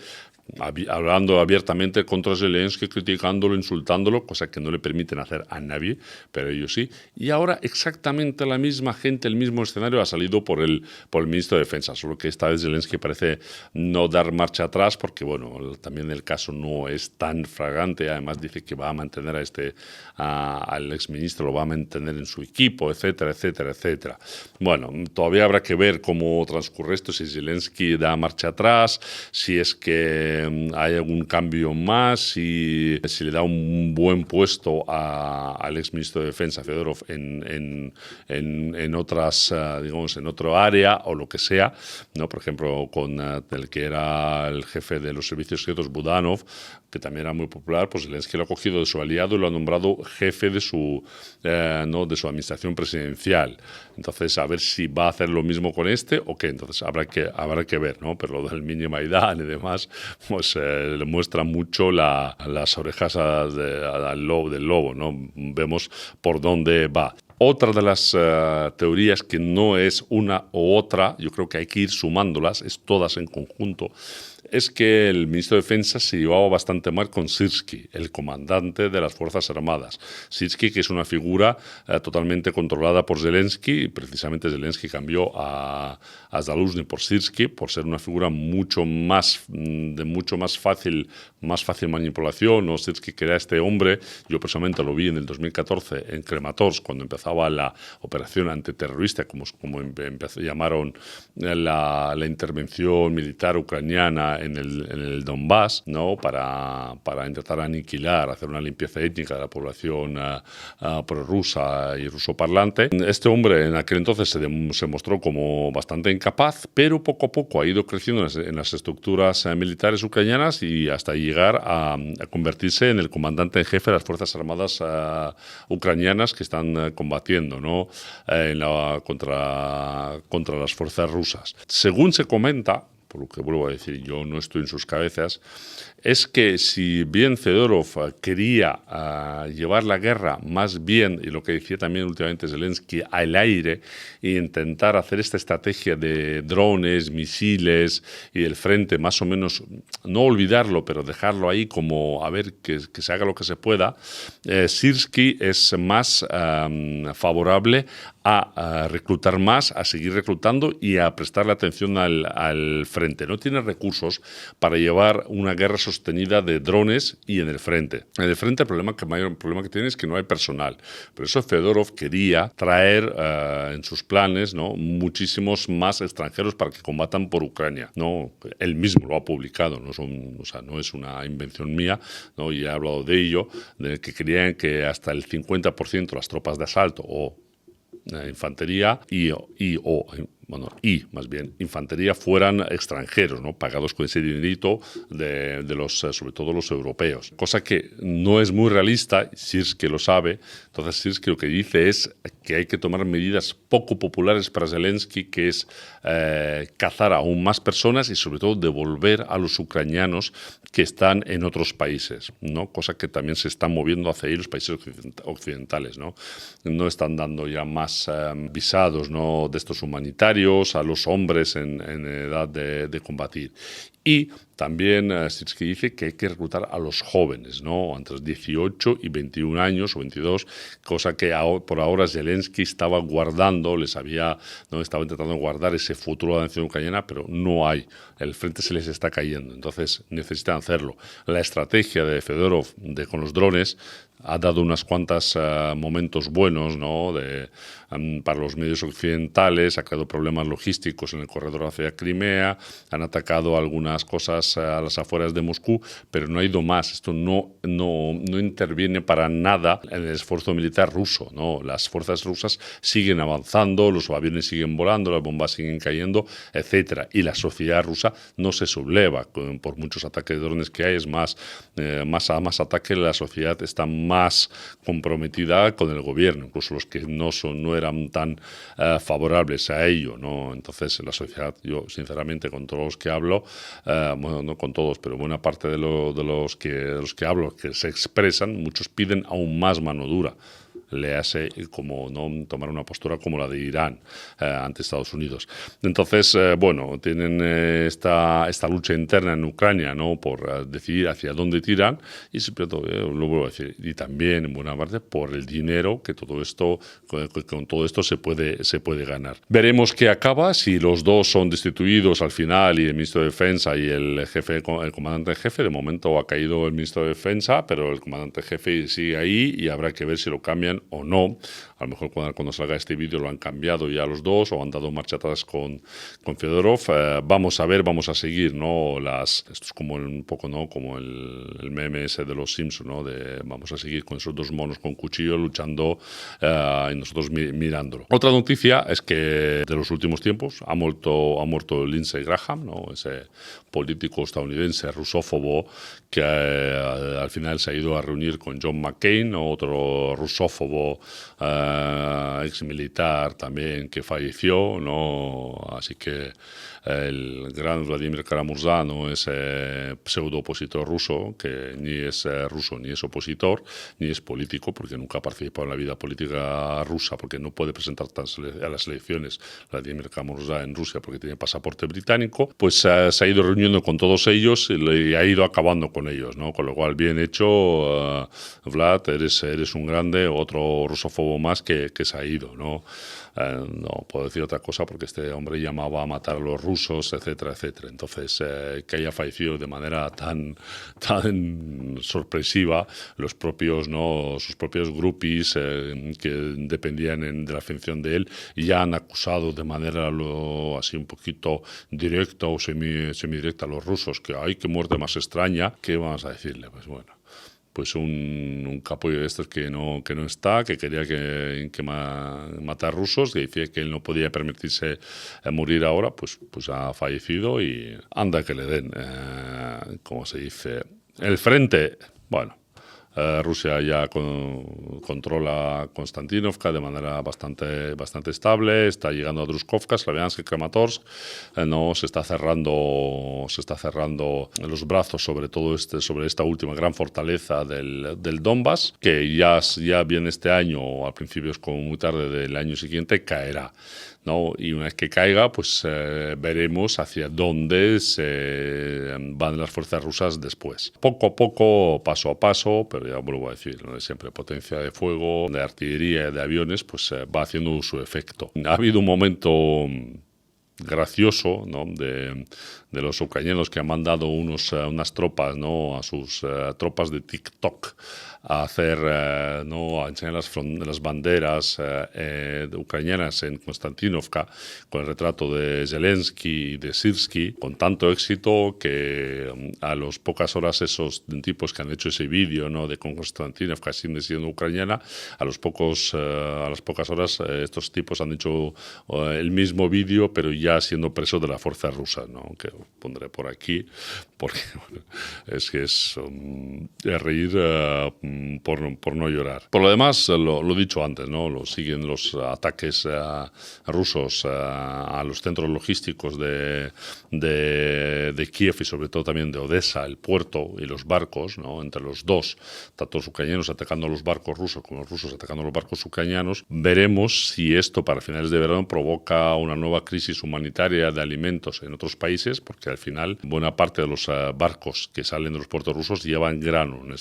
hablando abiertamente contra Zelensky, criticándolo, insultándolo, cosa que no le permiten hacer a nadie, pero ellos sí. Y ahora exactamente la misma gente, el mismo escenario ha salido por el ministro de Defensa, solo que esta vez Zelensky parece no dar marcha atrás, porque bueno, también el caso no es tan flagrante. Además dice que va a mantener al exministro, lo va a mantener en su equipo, etcétera, etcétera, etcétera. Bueno, todavía habrá que ver cómo transcurre esto, si Zelensky da marcha atrás, si es que hay algún cambio más, si le da un buen puesto al exministro de Defensa, Fedorov, en otras, en otro área o lo que sea, ¿no? Por ejemplo, con el que era el jefe de los servicios secretos, Budanov, que también era muy popular, pues Zelensky lo ha cogido de su aliado y lo ha nombrado jefe de su administración presidencial. Entonces, a ver si va a hacer lo mismo con este o qué. Entonces, habrá que ver, ¿no? Pero lo del mini Maidán y demás, pues le muestra mucho las orejas del lobo, ¿no? Vemos por dónde va. Otra de las teorías, que no es una u otra, yo creo que hay que ir sumándolas, es todas en conjunto, es que el ministro de Defensa se llevaba bastante mal con Syrskyi, el comandante de las Fuerzas Armadas. Syrskyi, que es una figura totalmente controlada por Zelensky, y precisamente Zelensky cambió a Zaluzhny por Syrskyi, por ser una figura de mucho más fácil manipulación, ¿no? Syrskyi, que era este hombre, yo personalmente lo vi en el 2014 en Krematorsk, cuando empezaba la operación antiterrorista, como llamaron la intervención militar ucraniana en el Donbass, ¿no? Para intentar aniquilar, hacer una limpieza étnica de la población prorrusa y rusoparlante. Este hombre en aquel entonces se mostró como bastante incapaz, pero poco a poco ha ido creciendo en las estructuras militares ucranianas y hasta llegar a convertirse en el comandante en jefe de las Fuerzas Armadas ucranianas que están combatiendo, ¿no? Contra las fuerzas rusas. Según se comenta, por lo que vuelvo a decir, yo no estoy en sus cabezas, es que si bien Fedorov quería llevar la guerra más bien, y lo que decía también últimamente Zelensky, al aire, e intentar hacer esta estrategia de drones, misiles y el frente más o menos, no olvidarlo, pero dejarlo ahí como a ver que se haga lo que se pueda, Syrskyi es más favorable a reclutar más, a seguir reclutando y a prestarle atención al frente. No tiene recursos para llevar una guerra sostenida de drones y en el frente. En el frente el mayor problema que tiene es que no hay personal. Por eso Fedorov quería traer en sus planes, ¿no?, muchísimos más extranjeros para que combatan por Ucrania, ¿no? Él mismo lo ha publicado, no es una invención mía, ¿no? Y he hablado de ello, de que querían que hasta el 50% de las tropas de asalto o infantería más bien infantería fueran extranjeros, ¿no?, pagados con ese dinerito de los, sobre todo los europeos, cosa que no es muy realista. Syrskyi lo sabe. Entonces Syrskyi lo que dice es que hay que tomar medidas poco populares para Zelensky, que es cazar aún más personas y sobre todo devolver a los ucranianos que están en otros países, ¿no?, cosa que también se están moviendo hacia ahí los países occidentales, ¿no? No están dando ya más visados, ¿no?, de estos humanitarios a los hombres en edad de combatir. Y también Syrskyi dice que hay que reclutar a los jóvenes, ¿no?, entre 18 y 21 años o 22, cosa que por ahora Zelensky estaba guardando, estaba intentando guardar ese futuro de la nación ucraniana, pero no hay. El frente se les está cayendo, entonces necesitan hacerlo. La estrategia de Fedorov con los drones ha dado unas cuantas momentos buenos, ¿no?, para los medios occidentales, ha creado problemas logísticos en el corredor hacia Crimea, han atacado algunas cosas a las afueras de Moscú, pero no ha ido más. Esto no interviene para nada en el esfuerzo militar ruso, ¿no? Las fuerzas rusas siguen avanzando, los aviones siguen volando, las bombas siguen cayendo, etcétera. Y la sociedad rusa no se subleva por muchos ataques de drones que hay. Es más ataques, la sociedad está más comprometida con el gobierno, incluso los que no eran tan favorables a ello, ¿no? Entonces la sociedad, yo sinceramente con todos los que hablo, bueno, no con todos, pero buena parte de los que hablo, que se expresan, muchos piden aún más mano dura. Le hace como no tomar una postura como la de Irán ante Estados Unidos. Entonces, bueno, tienen esta lucha interna en Ucrania, ¿no?, por decidir hacia dónde tiran, y sobre todo, lo vuelvo a decir, y también en buena parte por el dinero que con todo esto se puede ganar. Veremos qué acaba, si los dos son destituidos al final y el ministro de Defensa y el comandante en jefe. De momento ha caído el ministro de Defensa, pero el comandante en jefe sigue ahí y habrá que ver si lo cambian o no. A lo mejor cuando salga este vídeo lo han cambiado ya los dos o han dado marcha atrás con Fedorov. Vamos a ver, vamos a seguir, ¿no? Esto es como un poco, ¿no?, como el meme ese de los Simpsons, ¿no?, de vamos a seguir con esos dos monos con cuchillo luchando y nosotros mirándolo. Otra noticia es que de los últimos tiempos ha muerto Lindsey Graham, ¿no?, ese político estadounidense rusófobo que al final se ha ido a reunir con John McCain, otro rusófobo ex militar también que falleció, ¿no? Así que el gran Vladimir Kara-Murza no es pseudo opositor ruso, que ni es ruso, ni es opositor, ni es político, porque nunca ha participado en la vida política rusa, porque no puede presentarse a las elecciones Vladimir Kara-Murza en Rusia porque tiene pasaporte británico. Pues se ha ido reuniendo con todos ellos y ha ido acabando con ellos, ¿no? Con lo cual, bien hecho, Vlad, eres un grande, otro rusófobo más que se ha ido, ¿no? no puedo decir otra cosa porque este hombre llamaba a matar a los rusos, etcétera, etcétera. Entonces, que haya fallecido de manera tan sorpresiva, sus propios groupies que dependían de la afición de él ya han acusado de manera así un poquito directa o semidirecta a los rusos que ¡ay, qué muerte más extraña! ¿Qué vamos a decirle? Pues bueno, pues un capullo de estos que no está, que quería que matar rusos, que decía que él no podía permitirse morir ahora, pues ha fallecido y anda que le den, como se dice, el frente. Bueno, Rusia ya controla Konstantinovka de manera bastante estable, está llegando a Druzhkovka, Slaviansk, Kramatorsk, no se está cerrando los brazos sobre esta última gran fortaleza del Donbass, que ya bien este año o a principios como muy tarde del año siguiente caerá, ¿no? Y una vez que caiga, pues veremos hacia dónde se van las fuerzas rusas después. Poco a poco, paso a paso, pero ya vuelvo a decir, ¿no? Siempre potencia de fuego, de artillería, de aviones, pues va haciendo su efecto. Ha habido un momento gracioso, ¿no? de los ucranianos que han mandado unas tropas, ¿no? a sus tropas de TikTok a hacer, ¿no? a enseñar las banderas ucranianas en Konstantinovka con el retrato de Zelensky y de Syrskyi, con tanto éxito que a las pocas horas esos tipos que han hecho ese vídeo, ¿no? de Konstantinovka siendo ucraniana, a las pocas horas estos tipos han hecho el mismo vídeo, pero ya siendo presos de la fuerza rusa, ¿no? Que pondré por aquí, porque bueno, es que es reír por no llorar. Por lo demás, lo dicho antes, ¿no? Lo siguen los ataques rusos a los centros logísticos de Kiev y sobre todo también de Odessa, el puerto y los barcos, ¿no? Entre los dos, tanto los ucranianos atacando los barcos rusos como los rusos atacando los barcos ucranianos. Veremos si esto para finales de verano provoca una nueva crisis humanitaria de alimentos en otros países, porque al final buena parte de los barcos que salen de los puertos rusos llevan grano en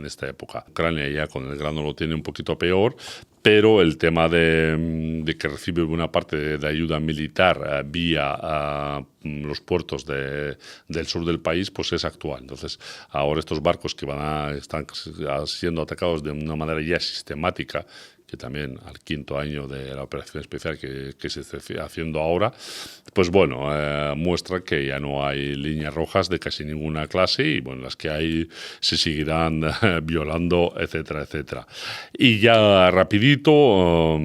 esta época. Ucrania ya con el grano lo tiene un poquito peor, pero el tema de que recibe una parte de ayuda militar vía los puertos del sur del país, pues es actual. Entonces, ahora estos barcos que están siendo atacados de una manera ya sistemática, que también al quinto año de la operación especial que se está haciendo ahora, pues bueno, muestra que ya no hay líneas rojas de casi ninguna clase y bueno, las que hay se seguirán violando, etcétera, etcétera. Y ya rapidito,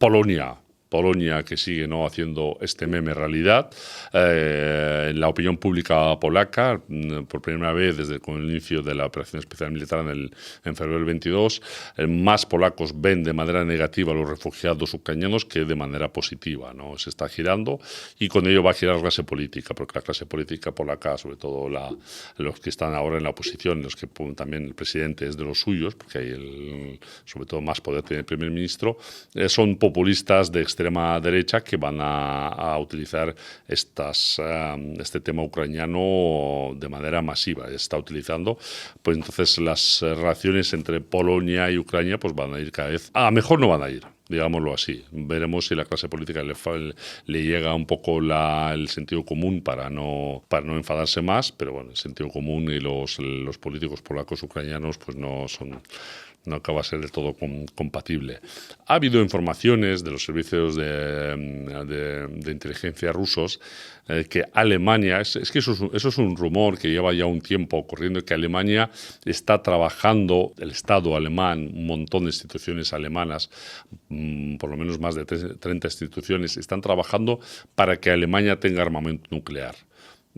Polonia que sigue, ¿no? haciendo este meme realidad. La opinión pública polaca, por primera vez desde con el inicio de la operación especial militar en febrero del 22, más polacos ven de manera negativa a los refugiados ucranianos que de manera positiva, ¿no? Se está girando y con ello va a girar la clase política, porque la clase política polaca, sobre todo los que están ahora en la oposición, los que también el presidente es de los suyos, porque hay sobre todo más poder tiene el primer ministro, son populistas de extrema derecha que van a utilizar este tema ucraniano de manera masiva. Está utilizando, pues entonces las relaciones entre Polonia y Ucrania pues van a ir cada vez a mejor, no van a ir, digámoslo así. Veremos si la clase política le llega un poco el sentido común para no enfadarse más, pero bueno, el sentido común y los políticos polacos ucranianos pues no acaba de ser del todo compatible. Ha habido informaciones de los servicios de inteligencia rusos que Alemania, es que eso es un rumor que lleva ya un tiempo ocurriendo, que Alemania está trabajando, el Estado alemán, un montón de instituciones alemanas, por lo menos más de 30 instituciones, están trabajando para que Alemania tenga armamento nuclear.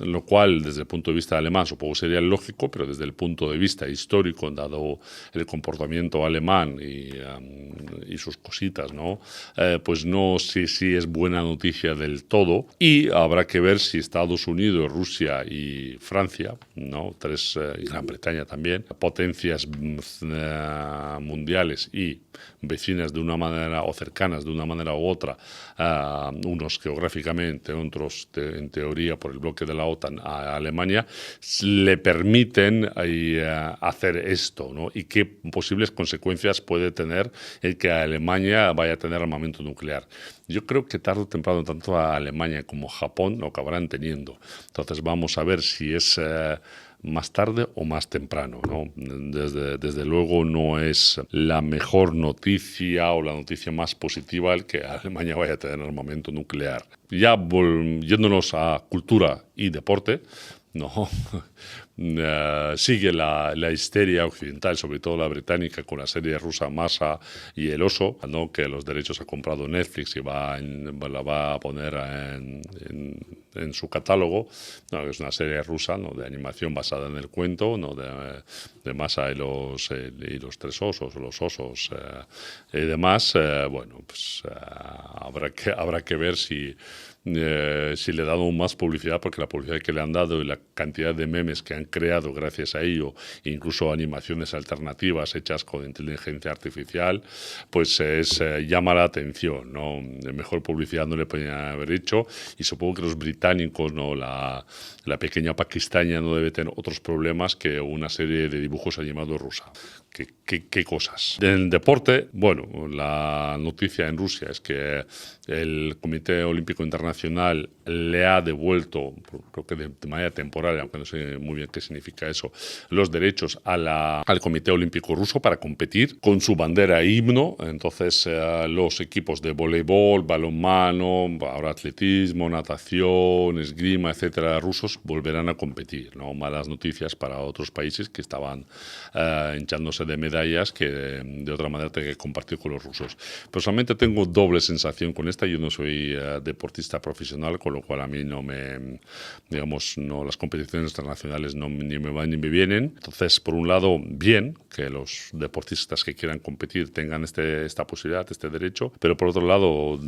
Lo cual, desde el punto de vista alemán, supongo sería lógico, pero desde el punto de vista histórico, dado el comportamiento alemán y sus cositas, ¿no? Pues no sé si es buena noticia del todo. Y habrá que ver si Estados Unidos, Rusia y Francia, ¿no? Y Gran Bretaña también, potencias mundiales y vecinas de una manera o cercanas de una manera u otra, unos geográficamente, otros en teoría por el bloque de la OTAN a Alemania le permiten hacer esto, ¿no? Y qué posibles consecuencias puede tener el que Alemania vaya a tener armamento nuclear. Yo creo que tarde o temprano tanto a Alemania como Japón lo acabarán teniendo. Entonces vamos a ver si es más tarde o más temprano, ¿no? Desde luego no es la mejor noticia o la noticia más positiva el que Alemania vaya a tener armamento nuclear. Ya yéndonos a cultura y deporte, no. Sigue la histeria occidental, sobre todo la británica, con la serie rusa Masa y el oso, ¿no? Que los derechos ha comprado Netflix y la va a poner en su catálogo, ¿no? Es una serie rusa, ¿no? De animación basada en el cuento, ¿no? de Masa y los tres osos, los osos y demás. Bueno, pues habrá que ver si le he dado más publicidad, porque la publicidad que le han dado y la cantidad de memes que han creado gracias a ello, incluso animaciones alternativas hechas con inteligencia artificial, pues llama la atención, ¿no? Mejor publicidad no le podían haber hecho, y supongo que los británicos, ¿no? La pequeña Pakistaña no debe tener otros problemas que una serie de dibujos animados rusa. ¿Qué cosas? En el deporte, bueno, la noticia en Rusia es que el Comité Olímpico Internacional le ha devuelto, creo que de manera temporal, aunque no sé muy bien qué significa eso, los derechos al Comité Olímpico Ruso para competir con su bandera e himno. Entonces los equipos de voleibol, balonmano, ahora atletismo, natación, esgrima, etcétera, rusos volverán a competir, ¿no? Malas noticias para otros países que estaban hinchándose de medallas que de otra manera tengo que compartir con los rusos. Personalmente tengo doble sensación con esta. Yo no soy deportista profesional, con lo cual a mí las competiciones internacionales ni me van ni me vienen. Entonces, por un lado, bien que los deportistas que quieran competir tengan esta posibilidad, este derecho, pero por otro lado,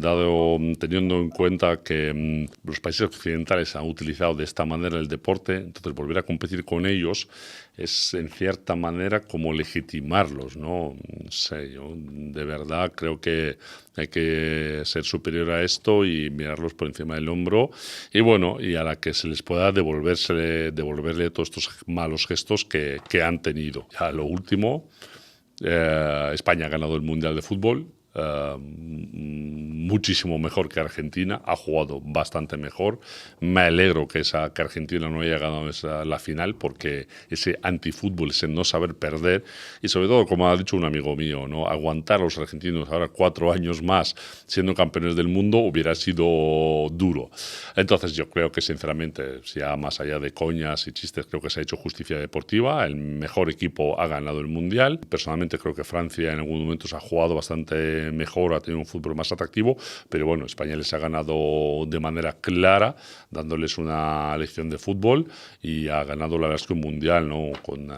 teniendo en cuenta que los países occidentales han utilizado de esta manera el deporte, entonces volver a competir con ellos es en cierta manera como legitimarlos, ¿no? No sé, yo de verdad creo que hay que ser superior a esto y mirarlos por encima del hombro, y bueno, y a la que se les pueda devolverle todos estos malos gestos que han tenido. Ya lo último, España ha ganado el Mundial de Fútbol. Muchísimo mejor que Argentina, ha jugado bastante mejor. Me alegro que Argentina no haya ganado la final, porque ese antifútbol, ese no saber perder, y sobre todo, como ha dicho un amigo mío, ¿no? Aguantar a los argentinos ahora 4 años más siendo campeones del mundo hubiera sido duro. Entonces yo creo que sinceramente, ya más allá de coñas y chistes, creo que se ha hecho justicia deportiva. El mejor equipo ha ganado el Mundial. Personalmente creo que Francia en algún momento se ha jugado bastante mejor, ha tenido un fútbol más atractivo, pero bueno, España les ha ganado de manera clara, dándoles una lección de fútbol, y ha ganado la verdad es que un mundial, ¿no? Con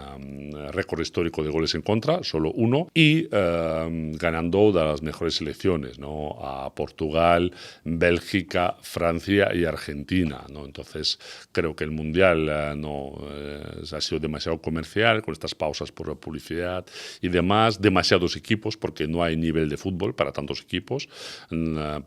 récord histórico de goles en contra, solo 1, y ganando de las mejores selecciones, ¿no? A Portugal, Bélgica, Francia y Argentina, ¿no? Entonces creo que el mundial ha sido demasiado comercial, con estas pausas por la publicidad y demás, demasiados equipos, porque no hay nivel de fútbol para tantos equipos,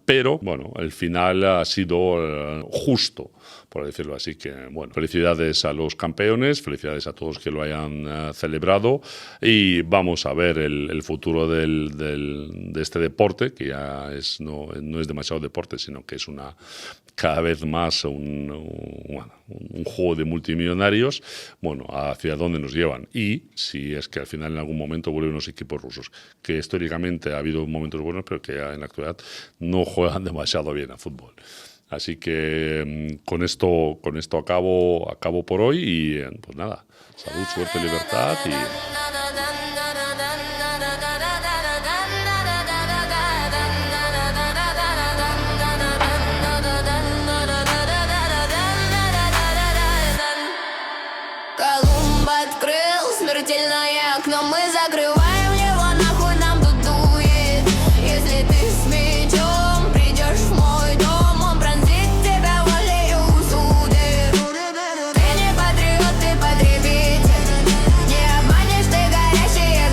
pero bueno, el final ha sido justo, por decirlo así. Que bueno, felicidades a los campeones, felicidades a todos que lo hayan celebrado, y vamos a ver el futuro de este deporte, que ya no es demasiado deporte, sino que es cada vez más un juego de multimillonarios. Bueno, hacia dónde nos llevan, y si es que al final en algún momento vuelven los equipos rusos, que históricamente ha habido momentos buenos, pero que en la actualidad no juegan demasiado bien a fútbol. Así que con esto acabo por hoy, y pues nada, salud, suerte, libertad y... Смертельное окно мы закрываем его, нахуй нам тут дует. Если ты с мечом придешь в мой дом, он пронзит тебя волею суды. Ты не патриот, ты потребитель, не обманешь ты горящие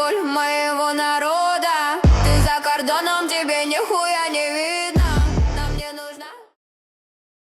король моего народа. Ты за кордоном, тебе нихуя не видно.